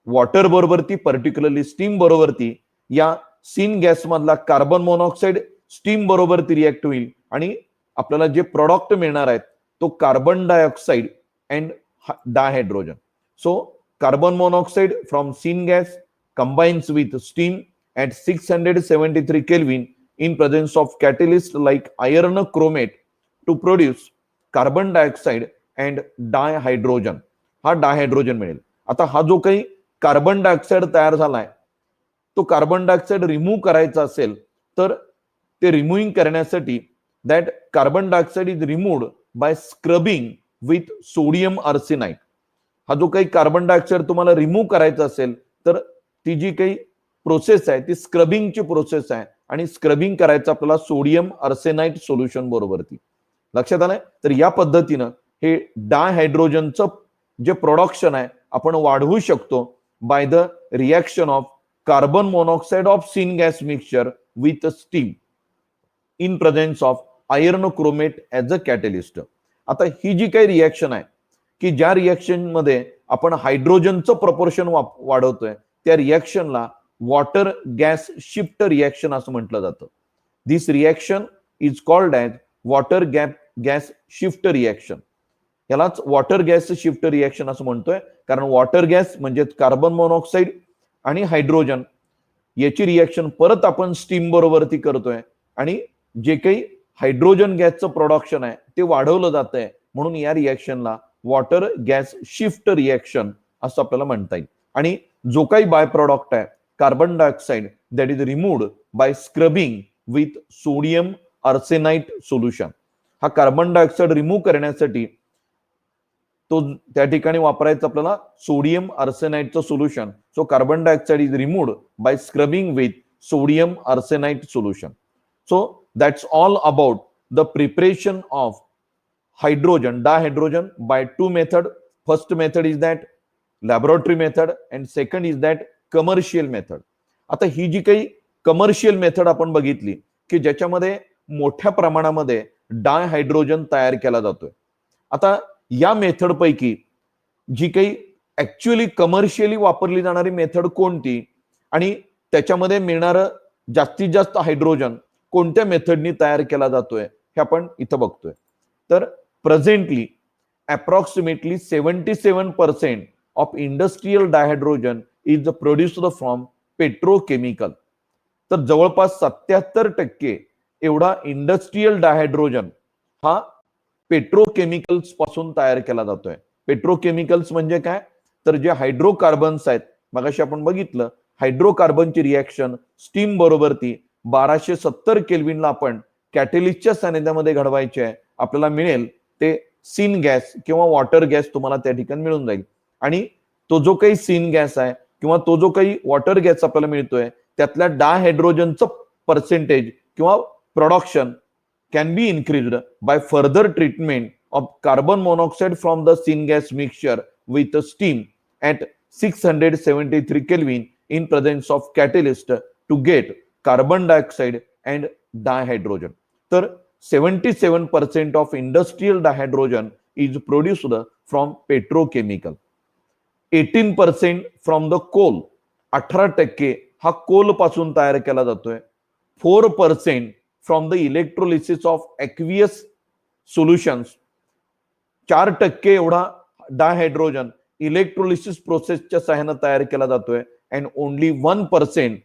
Speaker 1: water बरोबरती, पर्टिक्युलरली स्टीम बरोबरती. या सीन गॅस मधला कार्बन मोनॉक्साईड स्टीम बरोबरती रिएक्ट होईल आणि आपल्याला जे प्रोडक्ट मिळणार आहेत तो carbon dioxide and dihydrogen. So carbon monoxide from syn gas combines with steam at 673 Kelvin in presence of catalyst like iron chromate to produce carbon dioxide and dihydrogen. हा डायहायड्रोजन मिळेल. आता हा जो काही कार्बन डायऑक्साइड तयार झालाय तो कार्बन डायऑक्साइड रिमूव्ह करायचा असेल तर ते रिमूव्हिंग करण्यासाठी that carbon dioxide is removed by scrubbing with sodium arsenide. हा जो काही कार्बन डायऑक्साइड तुम्हाला रिमूव्ह करायचा असेल तर ती जी काही प्रोसेस आहे ती स्क्रबिंगची प्रोसेस आहे आणि स्क्रबिंग करायचं आपल्याला सोडियम आर्सेनाइड सोल्युशन बरोबरती. लक्षात आलंय? तर या पद्धतीनं हे डायहायड्रोजनचं जे प्रोडक्शन आहे आपण वाढवू शकतो by the reaction of carbon monoxide of syn gas mixture with steam in presence of iron chromate as a catalyst. आता ही जी काही रिएक्शन आहे की ज्या रिएक्शन मध्ये आपण हायड्रोजनचं प्रपोर्शन वाढवतोय त्या रिएक्शनला वॉटर गॅस शिफ्ट रिएक्शन असं म्हटलं जातं. This reaction is called as water gas shift reaction. यालाच वॉटर गॅस शिफ्ट रिएक्शन असं म्हणतोय कारण वॉटर गॅस म्हणजे कार्बन मोनॉक्साईड आणि हायड्रोजन याची रिएक्शन परत आपण स्टीम बरोबरती करतोय आणि जे काही हायड्रोजन गॅसचं प्रोडक्शन आहे ते वाढवलं जात आहे म्हणून या रिएक्शनला वॉटर गॅस शिफ्ट रिएक्शन असं आपल्याला म्हणता येईल. आणि जो काही बाय प्रॉडक्ट आहे carbon dioxide that is removed by scrubbing with sodium arsenite solution. हा कार्बन डायऑक्साइड रिमूव्ह करण्यासाठी तो त्या ठिकाणी वापरायचं आपल्याला सोडियम आर्सेनाइटचं solution. So carbon dioxide is removed by scrubbing with sodium arsenite solution. So that's all about the preparation of hydrogen, dihydrogen by two method. First method is that laboratory method and second is that commercial method. आता ही जी काही commercial method आपण बघितली की ज्याच्यामध्ये मोठ्या प्रमाणामध्ये डायहायड्रोजन तयार केला जातोय. आता या मेथड पैकी जी काही ऍक्च्युअली कमर्शियली वापरली जाणारी मेथड कोणती आणि त्याच्यामध्ये मिळणारं जास्तीत जास्त हायड्रोजन कोणत्या मेथडनी तयार केला जातोय हे आपण इथं बघतोय. तर presently approximately 77% of industrial dihydrogen is produced from petrochemical. तर जवळपास 77% एवढा इंडस्ट्रियल डायहायड्रोजन हा पेट्रोकेमिकल्स पासून तयार केला जातोय. पेट्रोकेमिकल्स म्हणजे काय तर जे हायड्रोकार्बन्स आहेत मगाशी आपण बघितलं हायड्रोकार्बनची रिएक्शन स्टीम बरोबरती 1270 केल्विनला आपण कॅटलिस्टच्या सानिध्यामध्ये घडवायचे आहे. आपल्याला मिळेल ते सीन गॅस किंवा वॉटर गॅस तुम्हाला त्या ठिकाणी मिळून जाईल. आणि तो जो काही सीन गॅस आहे किंवा तो जो काही वॉटर गॅस आपल्याला मिळतोय त्यातल्या डायहायड्रोजनचं पर्सेंटेज किंवा production can be increased by further treatment of carbon monoxide from the syn gas mixture with steam at 673 kelvin in presence of catalyst to get carbon dioxide and dihydrogen. तर 77% of industrial dihydrogen is produced from petrochemical. 18% from the coal, 18% हा coal पासून तयार केला जातोय. 4% from the electrolysis of aqueous solutions, 4% एवढा dihydrogen electrolysis प्रोसेसच्या सहाय्याने तयार केला जातोय. And only 1%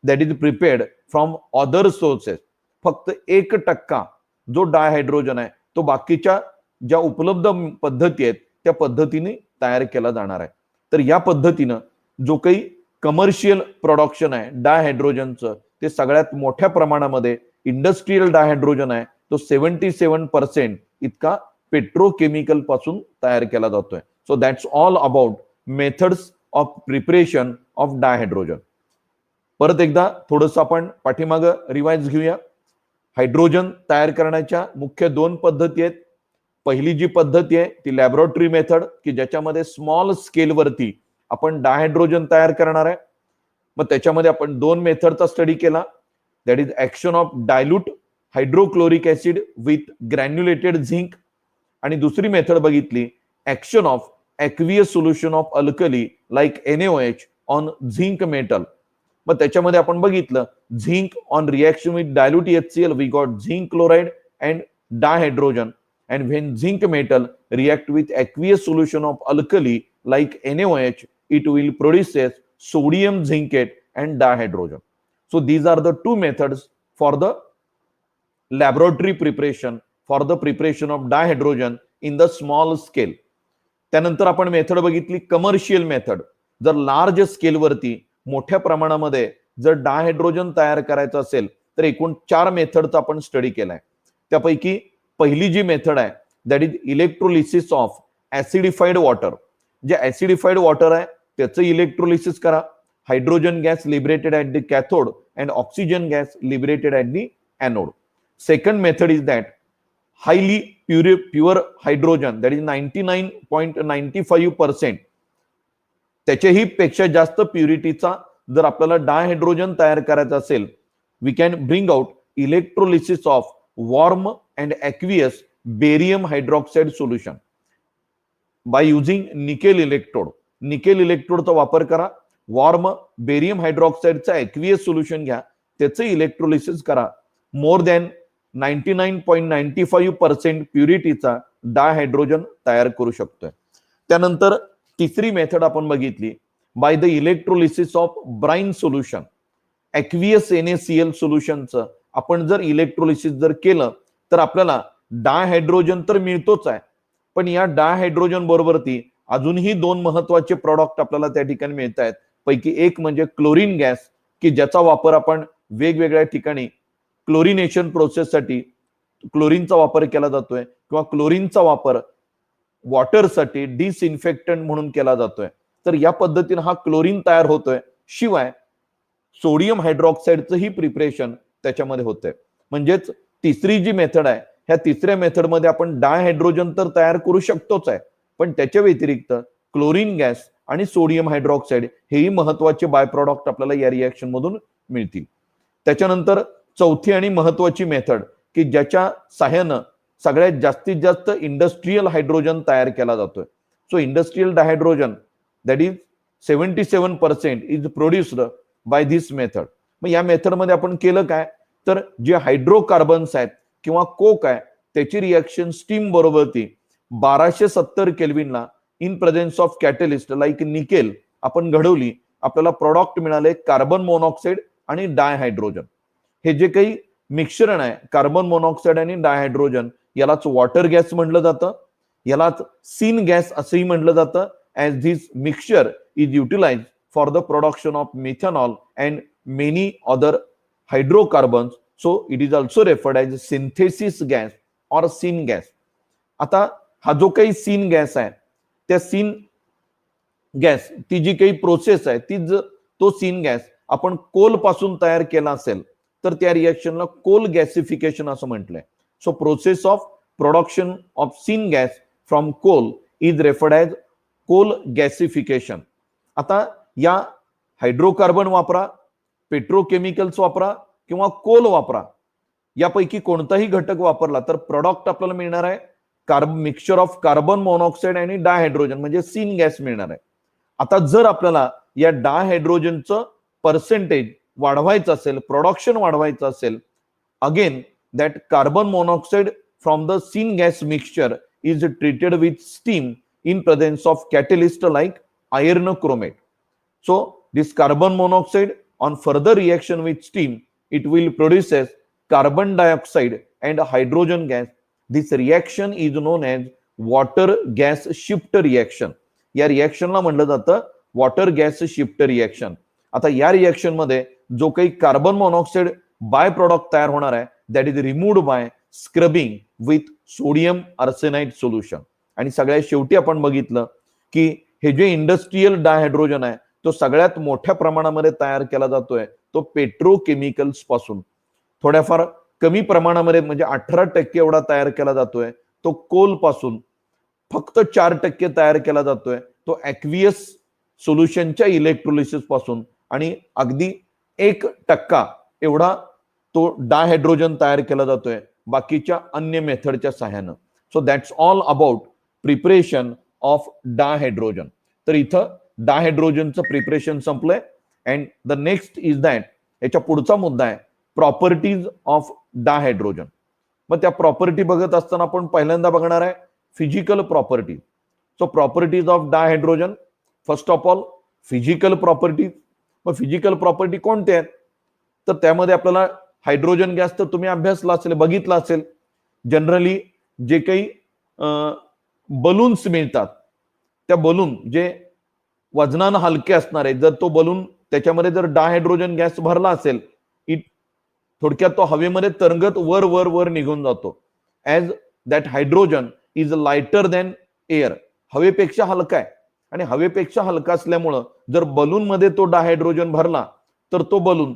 Speaker 1: that is prepared from other sources. फक्त 1% जो डायहायड्रोजन आहे तो बाकीच्या ज्या उपलब्ध पद्धती आहेत त्या पद्धतीने तयार केला जाणार आहे. तर या पद्धतीनं जो काही कमर्शियल प्रोडक्शन आहे डायहायड्रोजनचं ते सगळ्यात मोठ्या प्रमाणामध्ये इंडस्ट्रियल डायहायड्रोजन आहे तो 77% इतका पेट्रोकेमिकल पासून तयार केला जातोय. So that's all about methods of preparation of dihydrogen. परत एकदा थोडंसं आपण पाठीमागं रिवाइज घेऊया. हायड्रोजन तयार करण्याच्या मुख्य 2 पद्धती आहेत. पहिली जी पद्धती आहे ती लॅबोरेटरी मेथड, की ज्याच्यामध्ये स्मॉल स्केलवरती आपण डायहायड्रोजन तयार करणार आहे. मग त्याच्यामध्ये आपण 2 मेथडचा स्टडी केला. That is action of dilute hydrochloric acid with granulated zinc, आणि दुसरी मेथड बघितली action of aqueous solution of alkali like NaOH on zinc metal. मग त्याच्यामध्ये आपण बघितलं zinc on reaction with dilute HCl we got zinc chloride and dihydrogen. And when zinc metal react with aqueous solution of alkali like NaOH, it will produce sodium zincate and dihydrogen. So these are the 2 methods for the laboratory preparation for the preparation of dihydrogen in the small scale. त्यानंतर आपण method बघितली commercial method. जर large scale वरती मोठ्या प्रमाणामध्ये जर डायहायड्रोजन तयार करायचं असेल तर एकूण 4 मेथडचा आपण स्टडी केलाय. त्यापैकी पहिली जी मेथड आहे that is electrolysis of acidified water. जे ऍसिडिफाईड वॉटर आहे त्याचं इलेक्ट्रोलिसिस करा. Hydrogen gas liberated at the cathode and oxygen gas liberated at the anode. Second method is that highly pure hydrogen that is 99.95%. त्याच्याही पेक्षा जास्त प्युरिटीचा जर आपल्याला डायहायड्रोजन तयार करायचं असेल we can bring out electrolysis of warm and aqueous barium hydroxide solution by using nickel electrode. Nickel इलेक्ट्रोडचा वापर करा. वॉर्म बेरियम हायड्रॉक्साईडचा ॲक्वियस सोल्युशन घ्या, त्याचं इलेक्ट्रोलिसिस करा. मोर दॅन 99.95% प्युरिटीचा डायहायड्रोजन तयार करू शकतोय. त्यानंतर तिसरी मेथड आपण बघितली by the electrolysis of Bryan solution. Aqueous NaCl सोल्युशनचं आपण जर इलेक्ट्रोलिसिस जर केलं तर आपल्याला डायहायड्रोजन तर मिळतोच आहे, पण या डायहायड्रोजन बरोबरती अजूनही 2 महत्वाचे प्रॉडक्ट आपल्याला त्या ठिकाणी मिळत आहेत. पैकी एक म्हणजे क्लोरीन गॅस, की ज्याचा वापर आपण वेगवेगळ्या ठिकाणी क्लोरिनेशन प्रोसेससाठी क्लोरीनचा वापर केला जातोय किंवा क्लोरीनचा वापर वॉटरसाठी डिसइन्फेक्टंट म्हणून केला जातोय. तर या पद्धतीने हा क्लोरीन तयार होतोय. शिवाय सोडियम हायड्रॉक्साईडचं ही प्रिपरेशन त्याच्यामध्ये होतंय. म्हणजेच तिसरी जी मेथड आहे ह्या तिसऱ्या मेथडमध्ये आपण डायहायड्रोजन तर तयार करू शकतोच आहे, पण त्याच्या व्यतिरिक्त क्लोरीन गॅस आणि सोडियम हायड्रॉक्साईड हेही महत्वाचे बाय प्रॉडक्ट आपल्याला या रिएक्शन मधून मिळतील. त्याच्यानंतर चौथी आणि महत्वाची मेथड की ज्याच्या सहाय्यानं सगळ्यात जास्तीत जास्त इंडस्ट्रियल हायड्रोजन तयार केला जातोय. So industrial dihydrogen that is 77% is produced by this method. मग या मेथडमध्ये आपण केलं काय तर जे हायड्रोकार्बन्स आहेत किंवा कोक आहे त्याची रिएक्शन स्टीम बरोबरती 1270 केल्विनला in presence of catalyst like nickel आपण घडवली. आपल्याला प्रॉडक्ट मिळाले कार्बन मोनॉक्साईड आणि डायहायड्रोजन. हे जे काही मिश्रण आहे कार्बन मोनॉक्साईड आणि डायहायड्रोजन यालाच वॉटर गॅस म्हटलं जातं, यालाच सीन गॅस असंही म्हटलं जातं. As this mixture is utilize for the production of methanol and many other hydrocarbons. So it is also referred as synthesis gas or syn gas. आता हा जो काही सीन गॅस आहे त्या सीन गॅस ती जी काही प्रोसेस आहे ती तो सीन गॅस आपण कोल पासून तयार केला असेल तर त्या रिएक्शनला कोल गॅसिफिकेशन असं म्हटलंय. So process of production of syn gas from coal is referred as coal gasification. आता या हायड्रोकार्बन वापरा, पेट्रोकेमिकल्स वापरा किंवा कोल वापरा, यापैकी कोणताही घटक वापरला तर प्रॉडक्ट आपल्याला मिळणार आहे मिक्सचर ऑफ कार्बन मोनॉक्साईड आणि डायहायड्रोजन म्हणजे सीन गॅस मिळणार आहे. आता जर आपल्याला या डायहायड्रोजनचं पर्सेंटेज वाढवायचं असेल, प्रोडक्शन वाढवायचं असेल, again that carbon monoxide from the syn gas mixture is treated with steam in presence of catalyst like iron chromate. So this carbon monoxide on further reaction with steam, it will produces carbon dioxide and hydrogen gas. This reaction is known as water gas shift reaction. या रिएक्शनला म्हटलं जातं water gas shift reaction. आता या reaction मध्ये जो काही carbon monoxide by product तयार होणार आहे that is removed by scrubbing with sodium arsenide solution. आणि सगळ्यात शेवटी आपण बघितलं की हे जे इंडस्ट्रीयल डायहायड्रोजन आहे तो सगळ्यात मोठ्या प्रमाणामध्ये तयार केला जातोय तो पेट्रोकेमिकल्स पासून. थोड्याफार कमी प्रमाणामध्ये म्हणजे 18% एवढा तयार केला जातोय तो कोल पासून. फक्त 4% तयार केला जातोय तो ॲक्वियस सोल्युशनच्या इलेक्ट्रोलिसिस पासून. आणि अगदी 1% एवढा तो डायहायड्रोजन तयार केला जातोय बाकीच्या अन्य मेथडच्या सहाय्यानं. So that's all about preparation of dihydrogen. तर इथं डायहायड्रोजनचं प्रिपरेशन संपलंय. And the next is that, याच्या पुढचा मुद्दा आहे प्रॉपर्टीज ऑफ डायहायड्रोजन. मग त्या प्रॉपर्टी बघत असताना आपण पहिल्यांदा बघणार आहे physical property. So properties of dihydrogen, first of all physical properties. मग फिजिकल प्रॉपर्टी कोणत्या आहेत तर त्यामध्ये आपल्याला हायड्रोजन गॅस तर तुम्ही अभ्यासला असेल, बघितला असेल. जनरली जे काही बलून्स मिळतात त्या बलून जे वजनानं हलके असणार आहे, जर तो बलून त्याच्यामध्ये जर डायहायड्रोजन गॅस भरला असेल, थोडक्यात तो हवेमध्ये तरंगत वर वर वर निघून जातो. As that hydrogen is lighter than air. हवेपेक्षा हलका आहे आणि हवेपेक्षा हलका असल्यामुळं जर बलून मध्ये तो डायहायड्रोजन भरला तर तो बलून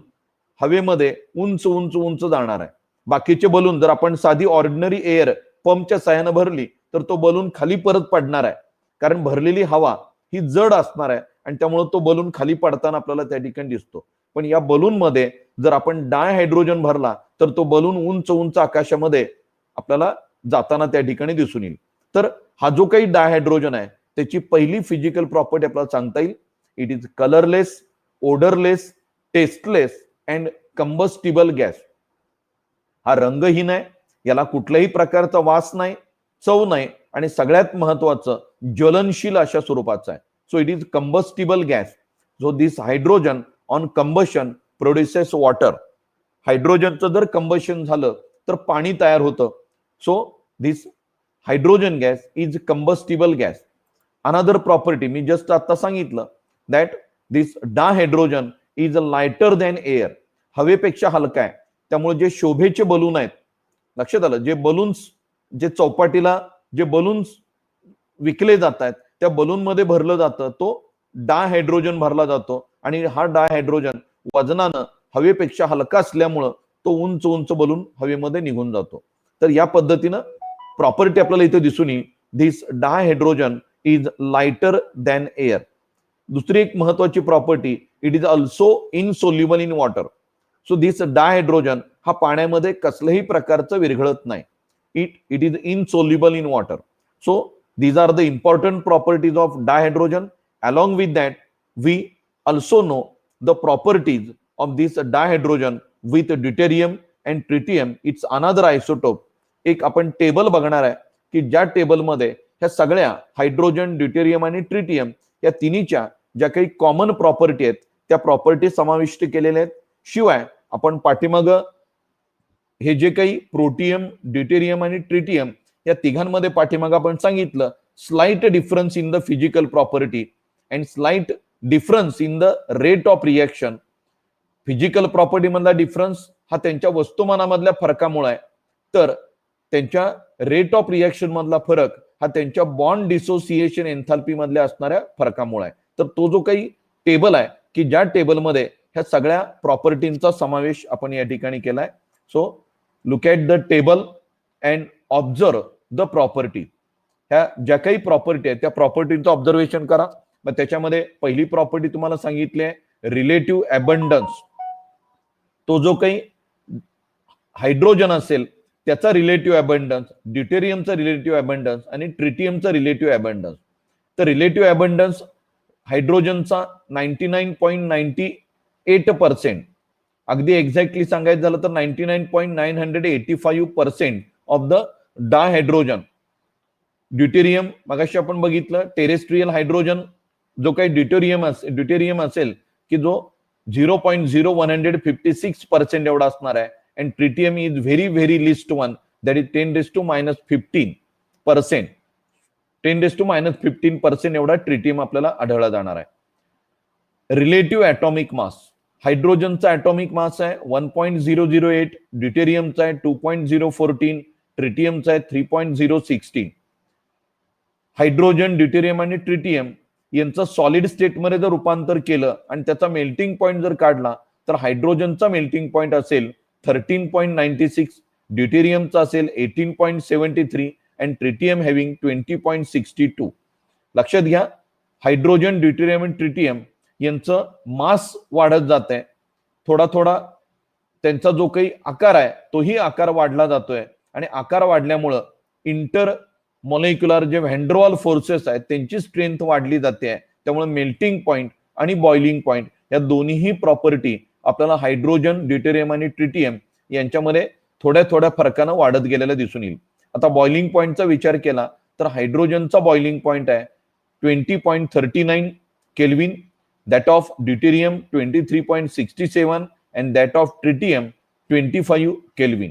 Speaker 1: हवेमध्ये उंच उंच उंच जाणार आहे. बाकीचे बलून जर आपण साधी ऑर्डिनरी एअर पंपच्या साह्यानं भरली तर तो बलून खाली परत पडणार आहे, कारण भरलेली हवा ही जड असणार आहे आणि त्यामुळे तो बलून खाली पडताना आपल्याला त्या ठिकाणी दिसतो. पण या बलून मध्ये जर आपण डायहायड्रोजन भरला तर तो बलून उंच उंच आकाशामध्ये आपल्याला जाताना त्या ठिकाणी दिसून येईल. तर हा जो काही डायहायड्रोजन आहे त्याची पहिली फिजिकल प्रॉपर्टी आपल्याला सांगता येईल, it is colourless, odourless, tasteless and combustible gas. हा रंगहीन आहे, याला कुठल्याही प्रकारचा वास नाही, चव नाही आणि सगळ्यात महत्वाचं ज्वलनशील अशा स्वरूपाचा आहे. So it is combustible gas. So this hydrogen on combustion produces water. हायड्रोजनचं जर कंबशन झालं तर पाणी तयार होतं. So this hydrogen gas is combustible gas. Another property मी जस्ट आता सांगितलं that this dihydrogen is lighter than air. हवेपेक्षा हलका आहे, त्यामुळे जे शोभेचे बलून आहेत, लक्षात आलं, जे बलून्स जे चौपाटीला जे बलून्स विकले जात आहेत त्या बलून मध्ये भरलं जातं तो डायहायड्रोजन भरला जातो आणि हा डायहायड्रोजन वजनानं हवेपेक्षा हलका असल्यामुळं तो उंच उंच बलून हवेमध्ये निघून जातो. तर या पद्धतीनं प्रॉपर्टी आपल्याला इथे दिसून येईल, this dihydrogen is lighter than air. दुसरी एक महत्वाची property, it is also insoluble in water. So this dihydrogen हा पाण्यामध्ये कसल्याही प्रकारचं विरघळत नाही. It is insoluble in water. So these are the important properties of dihydrogen. Along with that, we also know the properties of this dihydrogen with deuterium and tritium. It's another isotope. एक आपण table बघणार आहे की ज्या टेबलमध्ये ह्या सगळ्या hydrogen, deuterium आणि ट्रिटियम या तिन्हीच्या ज्या काही कॉमन प्रॉपर्टी आहेत त्या प्रॉपर्टी समाविष्ट केलेल्या आहेत. शिवाय आपण पाठीमाग हे जे काही प्रोटियम, ड्यूटेरियम आणि ट्रिटियम या तिघांमध्ये पाठीमाग आपण सांगितलं slight difference in the physical property and slight difference in the rate of reaction. Physical property मधला डिफरन्स हा त्यांच्या वस्तुमानामधल्या फरकामुळे आहे, तर त्यांच्या रेट ऑफ रिएक्शन मधला फरक हा त्यांच्या बॉन्ड डिसोसिएशन एन्थाल्पी मधल्या असणाऱ्या फरकामुळे आहे. तर तो जो काही टेबल आहे की ज्या टेबलमध्ये ह्या सगळ्या प्रॉपर्टींचा समावेश आपण या ठिकाणी केलाय. So look at the table and observe the property. ह्या ज्या काही प्रॉपर्टी आहेत त्या प्रॉपर्टीचं ऑब्झर्वेशन करा. मग त्याच्यामध्ये पहिली प्रॉपर्टी तुम्हाला सांगितली आहे रिलेटिव्ह अबंडन्स. तो जो काही हायड्रोजन असेल त्याचा रिलेटिव्ह अबंडन्स, ड्यूटेरियमचा रिलेटिव्ह अबंडन्स आणि ट्रिटियमचा रिलेटिव्ह अबंडन्स. तर रिलेटिव्ह अबंडन्स हायड्रोजनचा 99.98%, अगदी एक्झॅक्टली सांगायचं झालं तर 99.985% ऑफ द डायहायड्रोजन. ड्यूटेरियम मगाशी आपण बघितलं, टेरेस्ट्रियल हायड्रोजन जो काही ड्यूटेरियम असेल की जो 0.0156% एवढा असणार आहे. And tritium is very very least one, that is 10⁻15%. 10⁻15% एवढा ट्रिटियम आपल्याला आढळला जाणार आहे. रिलेटिव्ह ॲटॉमिक मास, हायड्रोजनचा ॲटॉमिक मास आहे 1.008, ड्यूटेरियमचा आहे 2.014, ट्रिटियमचा आहे 3.016. हायड्रोजन, ड्यूटेरियम आणि ट्रिटियम यांचं सॉलिड स्टेटमध्ये जर रूपांतर केलं आणि त्याचा मेल्टिंग पॉइंट जर काढला तर हायड्रोजनचा मेल्टिंग पॉइंट असेल 13.96, ड्यूटेरियमचा असेल 18.73 अँड ट्रिटियम हॅव्हिंग 20.62. लक्षात घ्या, हायड्रोजन, ड्यूटेरियम आणि ट्रिटियम यांचं मास वाढत जात आहे. थोडा थोडा त्यांचा जो काही आकार आहे तोही आकार वाढला जातोय आणि आकार वाढल्यामुळं इंटर मॉलिक्युलर जे व्हॅन्डरवॉल फोर्सेस आहेत त्यांची स्ट्रेंथ वाढली जाते आहे. त्यामुळे मेल्टिंग पॉइंट आणि बॉइलिंग पॉइंट या दोन्हीही प्रॉपर्टी आपल्याला हायड्रोजन, ड्यूटेरियम आणि ट्रिटियम यांच्यामध्ये थोड्या थोड्या फरकानं वाढत गेलेलं दिसून येईल. आता बॉइलिंग पॉइंटचा विचार केला तर हायड्रोजनचा बॉइलिंग पॉइंट आहे 20.39 kelvin, that of deuterium 23.67 and that of tritium 25 kelvin.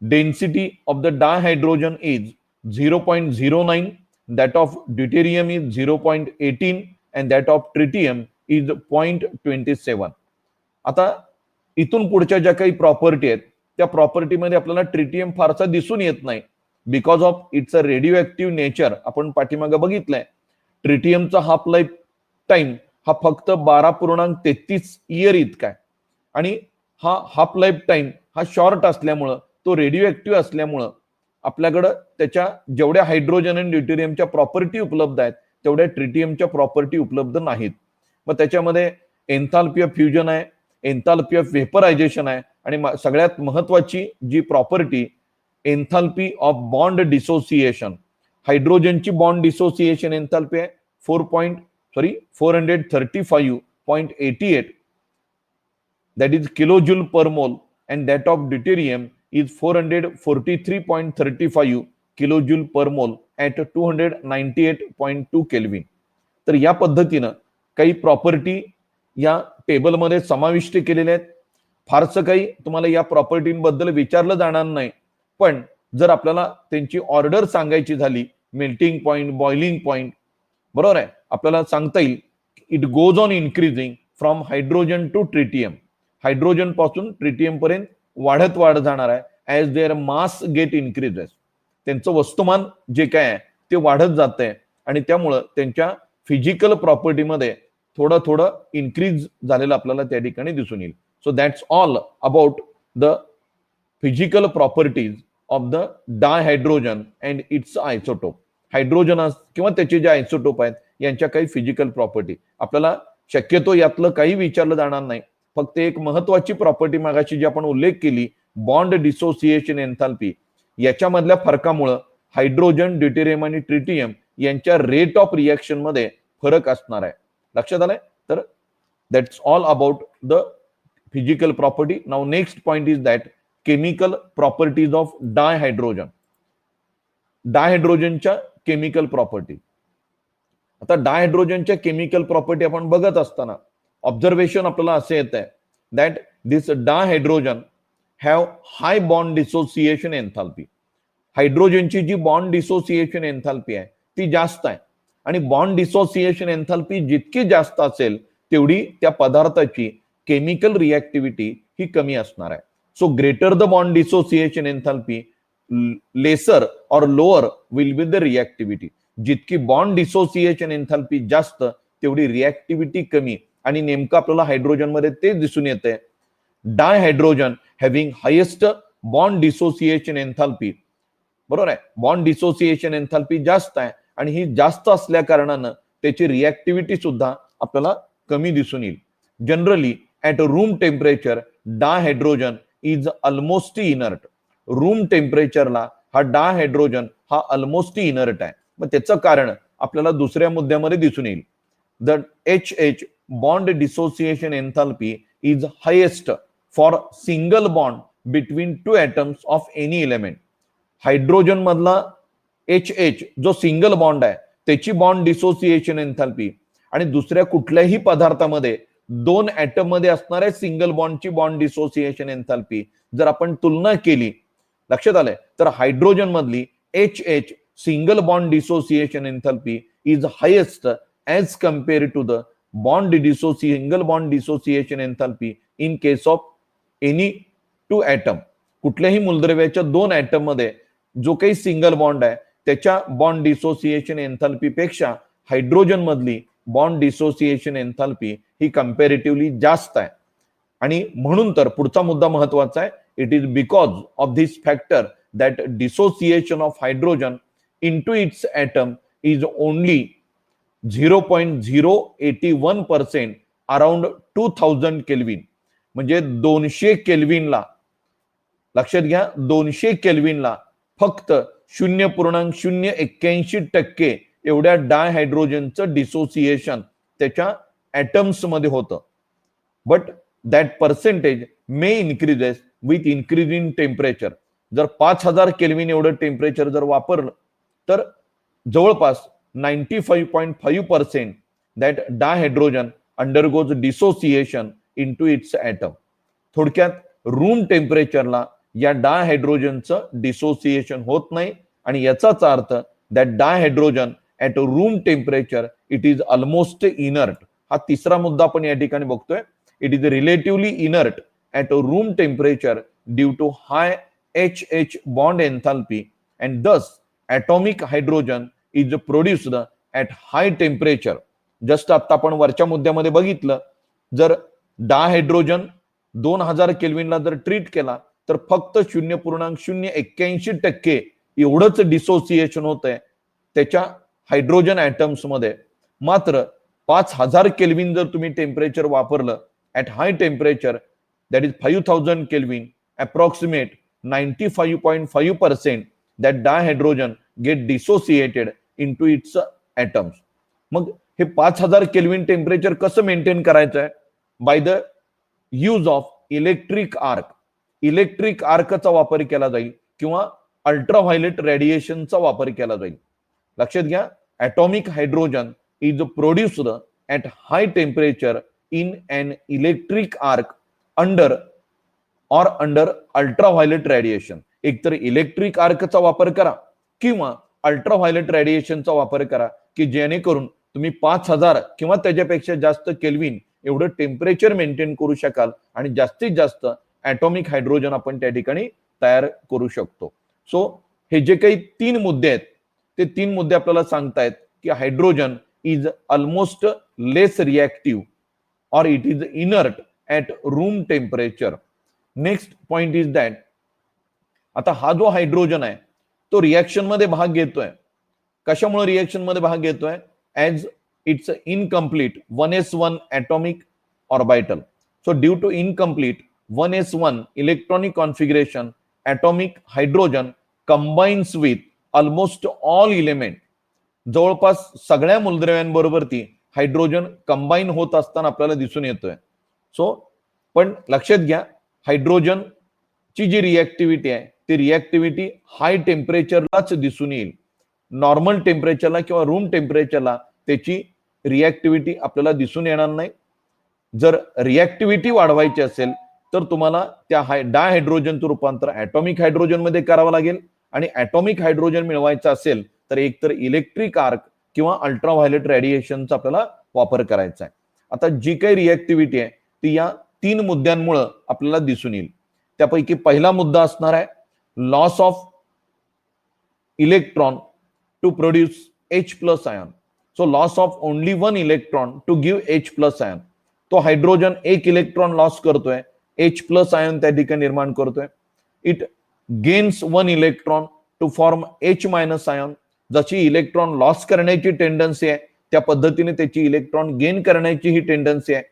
Speaker 1: Density of the dihydrogen is 0.09, that of deuterium is 0.18 and that of tritium is 0.27. आता इथून पुढच्या ज्या काही प्रॉपर्टी आहेत त्या प्रॉपर्टीमध्ये आपल्याला ट्रिटियम फारसा दिसून येत नाही because of it's a radio active nature. आपण पाठीमागे बघितलंय ट्रिटियमचा हाफ लाईफ टाइम हा फक्त 12.33 इयर इतका आहे आणि हा हाफ लाईफ टाइम हा शॉर्ट असल्यामुळं, तो रेडिओ ऍक्टिव्ह असल्यामुळं आपल्याकडं त्याच्या जेवढ्या हायड्रोजन आणि ड्यूटेरियमच्या प्रॉपर्टी उपलब्ध आहेत तेवढ्या ट्रिटियमच्या प्रॉपर्टी उपलब्ध नाहीत. मग त्याच्यामध्ये एन्थाल्पी ऑफ फ्युजन आहे, एन्थाल्पी ऑफ वेपरायझेशन आहे आणि सगळ्यात महत्वाची जी property enthalpy of bond dissociation. हायड्रोजनची बॉन्ड डिसोसिएशन एन्थाल्पी आहे 435.88, that is kilojoule per mole, and that of deuterium is 443.35 kilojoule per mole at 298.2 kelvin. तर या पद्धतीनं काही प्रॉपर्टी या टेबलमध्ये समाविष्ट केलेल्या आहेत. फारसं काही तुम्हाला या प्रॉपर्टींबद्दल विचारलं जाणार नाही, पण जर आपल्याला त्यांची ऑर्डर सांगायची झाली, मेल्टिंग पॉइंट, बॉइलिंग पॉइंट, बरोबर आहे, आपल्याला सांगता येईल it goes on increasing from hydrogen to tritium. Hydrogen पासून ट्रिटियम पर्यंत वाढत जाणार आहे as their mass get increases. त्यांचं वस्तुमान जे काय आहे ते वाढत जात आहे आणि त्यामुळं त्यांच्या फिजिकल प्रॉपर्टीमध्ये थोडं थोडं इन्क्रीज झालेलं आपल्याला त्या ठिकाणी दिसून येईल. So that's all about the physical properties of the dihydrogen and its isotope. Hydrogen किंवा त्याचे जे आयसोटोप आहेत यांच्या काही फिजिकल प्रॉपर्टी आपल्याला शक्यतो यातलं काही विचारलं जाणार नाही. फक्त एक महत्वाची प्रॉपर्टी मागाशी जी आपण उल्लेख केली, बॉन्ड डिसोसिएशन एन्थाल्पी, याच्यामधल्या फरकामुळे हायड्रोजन, ड्यूटेरियम आणि ट्रिटियम यांच्या रेट ऑफ रिएक्शन मध्ये फरक असणार आहे. लक्षात आलंय? तर that's all about the physical property. Now next point is that chemical properties of dihydrogen. डायहायड्रोजनच्या केमिकल प्रॉपर्टी. आता डायहायड्रोजनच्या केमिकल प्रॉपर्टी आपण बघत असताना ऑब्झर्वेशन आपल्याला असे येत आहे that this dihydrogen have high bond dissociation enthalpy. हायड्रोजनची जी बॉन्ड डिसोसिएशन एन्थाल्पी आहे ती जास्त आहे आणि बॉन्ड डिसोसिएशन एन्थाल्पी जितकी जास्त असेल तेवढी त्या पदार्थाची केमिकल रिएक्टिव्हिटी ही कमी असणार आहे. So greater the bond dissociation enthalpy lesser or lower will be the reactivity. जितकी बॉन्ड डिसोसिएशन एन्थाल्पी जास्त तेवढी रिएक्टिव्हिटी कमी आणि नेमकं आपल्याला हायड्रोजन मध्ये ते दिसून येते. Dihydrogen having highest bond dissociation enthalpy, बरोबर आहे, बॉन्ड डिसोसिएशन एन्थाल्पी जास्त आहे आणि ही जास्त असल्या कारणानं त्याची रिएक्टिव्हिटी सुद्धा आपल्याला कमी दिसून येईल. Generally at room temperature dihydrogen is almost inert. Room टेम्परेचरला हा डायहायड्रोजन हा ऑलमोस्ट इनर्ट आहे. मग त्याचं कारण आपल्याला दुसऱ्या मुद्द्यामध्ये दिसून येईल. The HH bond dissociation enthalpy is highest for single bond between two atoms of any element. Hydrogen मधला HH जो सिंगल बॉन्ड आहे त्याची बॉन्ड डिसोसिएशन एन्थॅल्पी आणि दुसऱ्या कुठल्याही पदार्थामध्ये दोन ऍटम मध्ये असणाऱ्या सिंगल बॉन्डची बॉन्ड डिसोसिएशन एन्थॅल्पी जर आपण तुलना केली, लक्षात आलंय, तर हायड्रोजन मधली HH single bond dissociation एन्थॅल्पी is highest as compared to the single bond dissociation enthalpy in case of any two atom. कुठल्याही मूलद्रव्याच्या दोन ऍटम मध्ये जो काही सिंगल बॉन्ड आहे त्याच्या बॉन्ड डिसोसिएशन एन्थॅल्पी पेक्षा हायड्रोजन मधली बॉन्ड डिसोसिएशन एन्थॅल्पी ही कंपॅरेटिव्हली जास्त आहे. आणि म्हणून तर पुढचा मुद्दा महत्वाचा आहे. It is because of this factor that dissociation of hydrogen into its atom is only 0.081% around 2000 kelvin. म्हणजे 200 केल्विनला, लक्षात घ्या, 200 केल्विनला फक्त 0.081% एवढ्या डायहायड्रोजनचं डिसोसिएशन त्याच्या ऍटम्स मध्ये होतं. But that percentage may increases with increasing temperature. जर 5000 केल्विन एवढं टेम्परेचर जर वापरलं तर जवळपास 95.5% that dihydrogen undergoes dissociation into its atom. थोडक्यात रूम टेम्परेचरला या डायहायड्रोजनचं डिसोसिएशन होत नाही आणि याचाच अर्थ that dihydrogen at room temperature it is almost inert. हा तिसरा मुद्दा आपण या ठिकाणी बघतोय. It is relatively inert at room temperature due to high HH bond enthalpy and thus atomic hydrogen is produced at high temperature. Just आता आपण वरच्या मुद्द्यामध्ये बघितलं, जर डायहायड्रोजन 2000 केल्विनला जर ट्रीट केला तर फक्त 0.081% एवढंच डिसोसिएशन होत आहे त्याच्या हायड्रोजन ऍटम्स मध्ये. मात्र 5000 केल्विन जर तुम्ही टेम्परेचर वापरलं at high temperature that is 5000 kelvin, approximate 95.5% that dihydrogen get dissociated into its atoms. मग हे 5000 केल्विन टेम्परेचर कसं मेंटेन करायचं आहे? By the use of electric arc. Electric आर्कचा वापर केला जाईल किंवा अल्ट्राव्हायलेट रेडिएशनचा वापर केला जाईल. लक्षात घ्या, atomic hydrogen is produced at high temperature in an electric arc under ultraviolet radiation. एकतर इलेक्ट्रिक आर्कचा वापर करा किंवा अल्ट्राव्हायलेट रेडिएशनचा वापर करा की जेणेकरून तुम्ही 5000 किंवा त्याच्यापेक्षा जास्त केल्विन एवढं टेम्परेचर मेंटेन करू शकाल आणि जास्तीत जास्त ॲटॉमिक हायड्रोजन आपण त्या ठिकाणी तयार करू शकतो. सो हे जे काही 3 मुद्दे आहेत ते 3 मुद्दे आपल्याला सांगतायत की hydrogen is almost less reactive or it is inert at room temperature. Next point is that आता हा जो हायड्रोजन आहे तो रिएक्शन मध्ये भाग घेतोय. कशामुळे रिएक्शन मध्ये भाग घेतोय? As it's incomplete 1s1 atomic orbital. So due to incomplete 1s1 electronic configuration, atomic hydrogen combines with almost all element. जवळपास सगळ्या मूलद्रव्यांबरोबर ती हायड्रोजन कंबाईन होत असताना आपल्याला दिसून येतोय. सो पण लक्षात घ्या, हायड्रोजन ची जी रिएक्टिव्हिटी आहे ती रिएक्टिव्हिटी हाय टेम्परेचरलाच दिसून येईल. नॉर्मल टेम्परेचरला किंवा रूम टेम्परेचरला त्याची रिएक्टिव्हिटी आपल्याला दिसून येणार नाही. जर रिएक्टिव्हिटी वाढवायची असेल तर तुम्हाला त्या डायहायड्रोजनचं रूपांतर ॲटॉमिक हायड्रोजन मध्ये करावं लागेल आणि ॲटॉमिक हायड्रोजन मिळवायचं असेल तर एकतर इलेक्ट्रिक आर्क किंवा अल्ट्राव्हायलेट रेडिएशनचा आपल्याला वापर करायचा आहे. आता जी काही रिएक्टिव्हिटी आहे ती या 3 मुद्द्यांमुळे आपल्याला दिसून येईल. त्यापैकी पहिला मुद्दा असणार आहे loss of electron to produce H+ ion. So loss of only 1 electron to give H+ ion. तो हायड्रोजन 1 इलेक्ट्रॉन लॉस करतोय, H+ आयन त्या ठिकाणी निर्माण करतोय. It gains 1 electron to form H- ion. जशी इलेक्ट्रॉन लॉस करण्याची टेंडन्सी आहे त्या पद्धतीने त्याची इलेक्ट्रॉन गेन करण्याची ही टेंडन्सी आहे.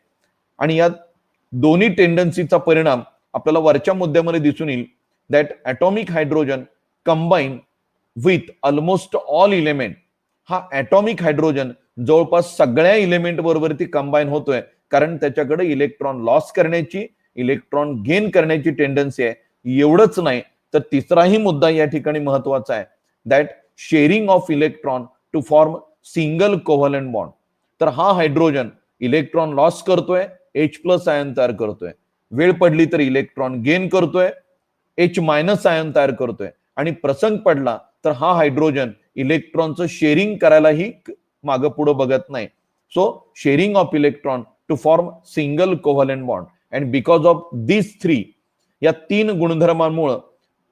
Speaker 1: आणि या दोन्ही टेंडन्सीचा परिणाम आपल्याला वरच्या मुद्द्यामध्ये दिसून येईल that atomic hydrogen combine with almost all element. हा ॲटॉमिक हायड्रोजन जवळपास सगळ्या इलेमेंट बरोबर ती कंबाईन होतोय, कारण त्याच्याकडे इलेक्ट्रॉन लॉस करण्याची, इलेक्ट्रॉन गेन करण्याची टेंडन्सी आहे. एवढंच नाही तर तिसराही मुद्दा या ठिकाणी महत्वाचा आहे, that sharing of electron to form single covalent bond. तर हा हायड्रोजन इलेक्ट्रॉन लॉस करतोय, H+ आयन तयार करतोय, वेळ पडली तर इलेक्ट्रॉन गेन करतोय, H- आयन तयार करतोय, आणि प्रसंग पडला तर हा हायड्रोजन इलेक्ट्रॉनचं शेअरिंग करायलाही मागं पुढं बघत नाही. So sharing of electron to form single covalent bond, and because of this three, या 3 गुणधर्मांमुळे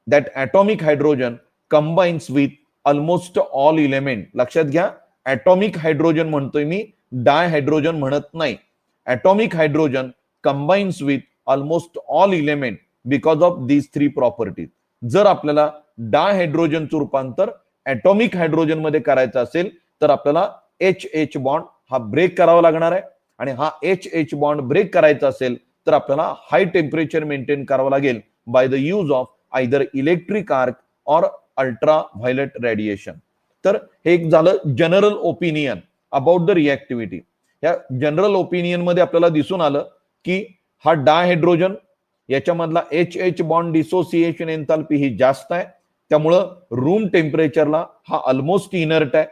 Speaker 1: that atomic hydrogen combines with almost all element. लक्षात घ्या, ॲटॉमिक हायड्रोजन म्हणतोय मी, डाय हायड्रोजन म्हणत नाही. Atomic hydrogen combines with almost all element because of these 3 properties. जर आपल्याला डाय हायड्रोजनचं रूपांतर ॲटॉमिक हायड्रोजन मध्ये करायचं असेल तर आपल्याला H बॉन्ड हा ब्रेक करावा लागणार आहे, आणि हा H बॉन्ड ब्रेक करायचा असेल तर आपल्याला हाय टेम्परेचर मेंटेन करावं लागेल bye the use of either electric arc or ultra violet radiation. तर हे एक झालं जनरल ओपिनियन अबाउट द रिएक्टिव्हिटी. या जनरल ओपिनियन मध्ये आपल्याला दिसून आलं की हा डायहायड्रोजन याच्यामधला H बॉन्ड डिसोसिएशन एन्थाल्पी ही जास्त आहे, त्यामुळं रूम टेम्परेचरला हा ऑलमोस्ट इनर्ट आहे.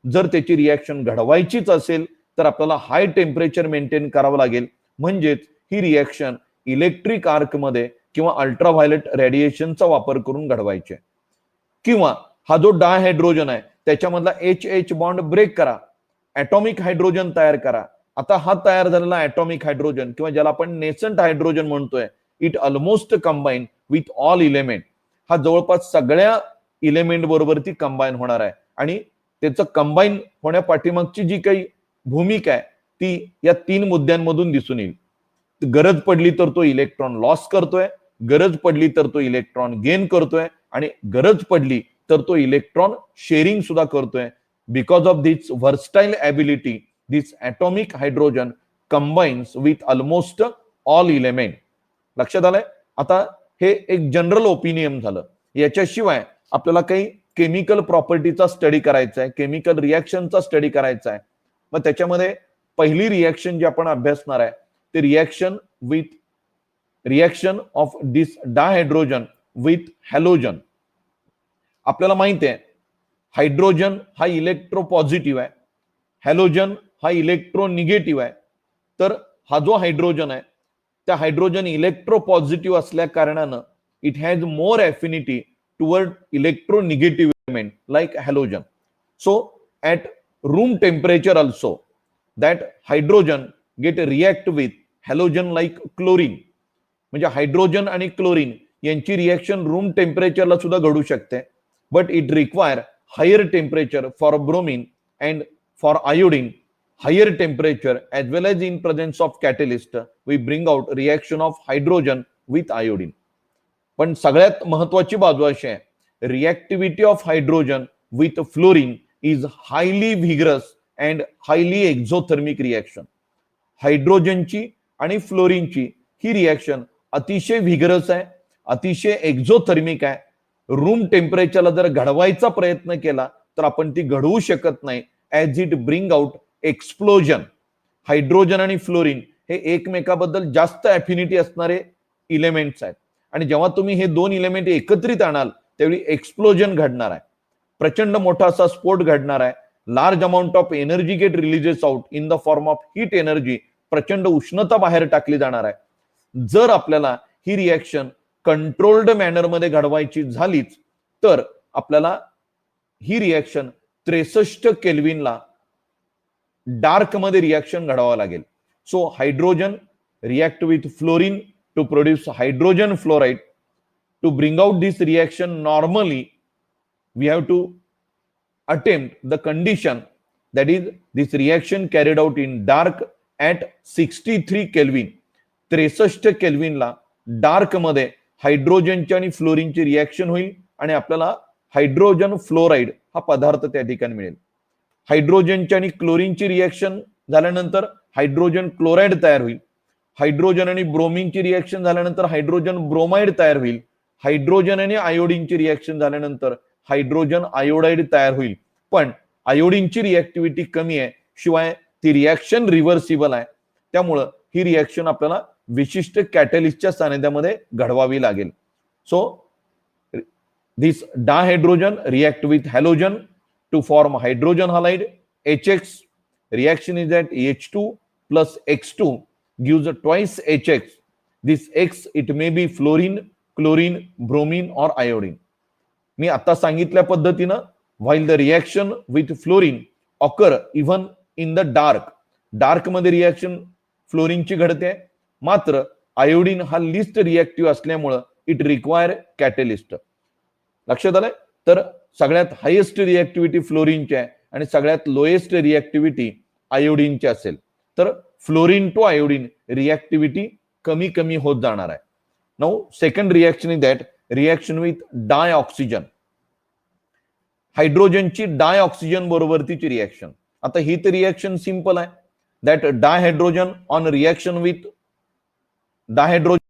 Speaker 1: जर त्याची रिॲक्शन घडवायचीच असेल तर आपल्याला हाय टेम्परेचर मेंटेन करावं लागेल, म्हणजेच ही रिॲक्शन इलेक्ट्रिक आर्क मध्ये किंवा अल्ट्राव्हायलेट रेडिएशनचा वापर करून घडवायचे. किंवा हा जो डायहायड्रोजन आहे त्याच्यामधला H बॉन्ड ब्रेक करा, ॲटॉमिक हायड्रोजन तयार करा. आता हा तयार झालेला ॲटॉमिक हायड्रोजन किंवा ज्याला आपण नेसंट हायड्रोजन म्हणतोय, it almost combine with all element. हा जवळपास सगळ्या इलेमेंट बरोबर ती कंबाईन होणार आहे, आणि त्याचं कंबाईन होण्यापाठीमागची जी काही भूमिका आहे ती या 3 मुद्द्यांमधून दिसून येईल. गरज पडली तर तो इलेक्ट्रॉन लॉस करतोय, गरज पडली तर तो इलेक्ट्रॉन गेन करतोय, आणि गरज पडली तर तो इलेक्ट्रॉन शेअरिंग सुद्धा करतोय. Because of this versatile ability, this atomic hydrogen combines with almost all element. लक्षात आलंय? आता हे एक जनरल ओपिनियन झालं. याच्याशिवाय आपल्याला काही केमिकल प्रॉपर्टीचा स्टडी करायचा आहे, केमिकल रिॲक्शनचा स्टडी करायचा आहे. मग त्याच्यामध्ये पहिली रिॲक्शन जी आपण अभ्यासणार आहे ते reaction of this dihydrogen with halogen. आपल्याला माहिती आहे हायड्रोजन हा इलेक्ट्रो पॉझिटिव्ह आहे, हॅलोजन हा इलेक्ट्रो निगेटिव्ह आहे. तर हा जो हायड्रोजन आहे त्या हायड्रोजन इलेक्ट्रो पॉझिटिव्ह असल्या कारणानं it has more affinity toward electronegative element like halogen. So at room temperature also that hydrogen get react with halogen like chlorine. म्हणजे हायड्रोजन आणि क्लोरीन यांची रिॲक्शन रूम टेम्परेचरला सुद्धा घडू शकते, but it require higher temperature for bromine and for iodine. Higher temperature as well as in presence of catalyst we bring out reaction of hydrogen with iodine. पण सगळ्यात महत्वाची बाजू अशी आहे, reactivity of hydrogen with fluorine is highly vigorous and highly exothermic reaction. हायड्रोजनची आणि फ्लोरीनची ही reaction अतिशय व्हिगरस आहे, अतिशय एक्झोथर्मिक आहे. रूम टेम्परेचरला जर घडवायचा प्रयत्न केला तर आपण ती घडवू शकत नाही, as it bring out explosion. Hydrogen आणि फ्लोरीन हे एकमेकाबद्दल जास्त ॲफिनिटी असणारे इलेमेंट्स आहेत, आणि जेव्हा तुम्ही हे 2 इलेमेंट एकत्रित आणाल त्यावेळी एक्सप्लोजन घडणार आहे, प्रचंड मोठा असा स्फोट घडणार आहे. Large amount of energy get releases out in the form of heat energy. प्रचंड उष्णता बाहेर टाकली जाणार आहे. जर आपल्याला ही रिॲक्शन कंट्रोल्ड मॅनर मध्ये घडवायची झालीच तर आपल्याला ही रिॲक्शन 63 केल्विनला डार्क मध्ये रिॲक्शन घडवावं लागेल. So hydrogen react with fluorine to produce hydrogen fluoride. To bring out this reaction normally we have to attempt the condition that is this reaction carried out in dark at 63 Kelvin. 63 केल्विनला dark मध्ये हायड्रोजनची आणि फ्लोरीनची reaction होईल आणि आपल्याला hydrogen fluoride हा पदार्थ त्या ठिकाणी मिळेल. हायड्रोजनची आणि क्लोरीनची रिॲक्शन झाल्यानंतर हायड्रोजन क्लोराइड तयार होईल. हायड्रोजन आणि ब्रोमिनची रिॲक्शन झाल्यानंतर हायड्रोजन ब्रोमाइड तयार होईल. हायड्रोजन आणि आयोडीनची रिॲक्शन झाल्यानंतर हायड्रोजन आयोडाइड तयार होईल. पण आयोडीनची रिॲक्टिव्हिटी कमी आहे, शिवाय ती रिॲक्शन रिव्हर्सिबल आहे, त्यामुळं ही रिॲक्शन आपल्याला विशिष्ट कॅटलिस्टच्या सानिध्यामध्ये घडवावी लागेल. So this dihydrogen react with halogen to form hydrogen halide HX. Reaction is that H2 plus X2 gives twice HX. This X it may be fluorine, chlorine, bromine or iodine. मी आता सांगितल्या पद्धतीनं while the reaction with fluorine occur even in the dark मध्ये reaction फ्लोरीनची घडते, मात्र iodine हा list reactive असल्यामुळं it require catalyst. लक्षात आलंय? तर सगळ्यात हायेस्ट रिएक्टिव्हिटी फ्लोरीनची आहे आणि सगळ्यात लोएस्ट रिएक्टिव्हिटी आयोडीनची असेल तर फ्लोरीन टू आयोडीन रिएक्टिव्हिटी कमी कमी होत जाणार आहे. Now second reaction is that reaction with dioxygen. हायड्रोजनची डाय ऑक्सिजन बरोबरतीची रिएक्शन. आता ही तर रिएक्शन सिंपल आहे, that dihydrogen on reaction with डायहायड्रोजन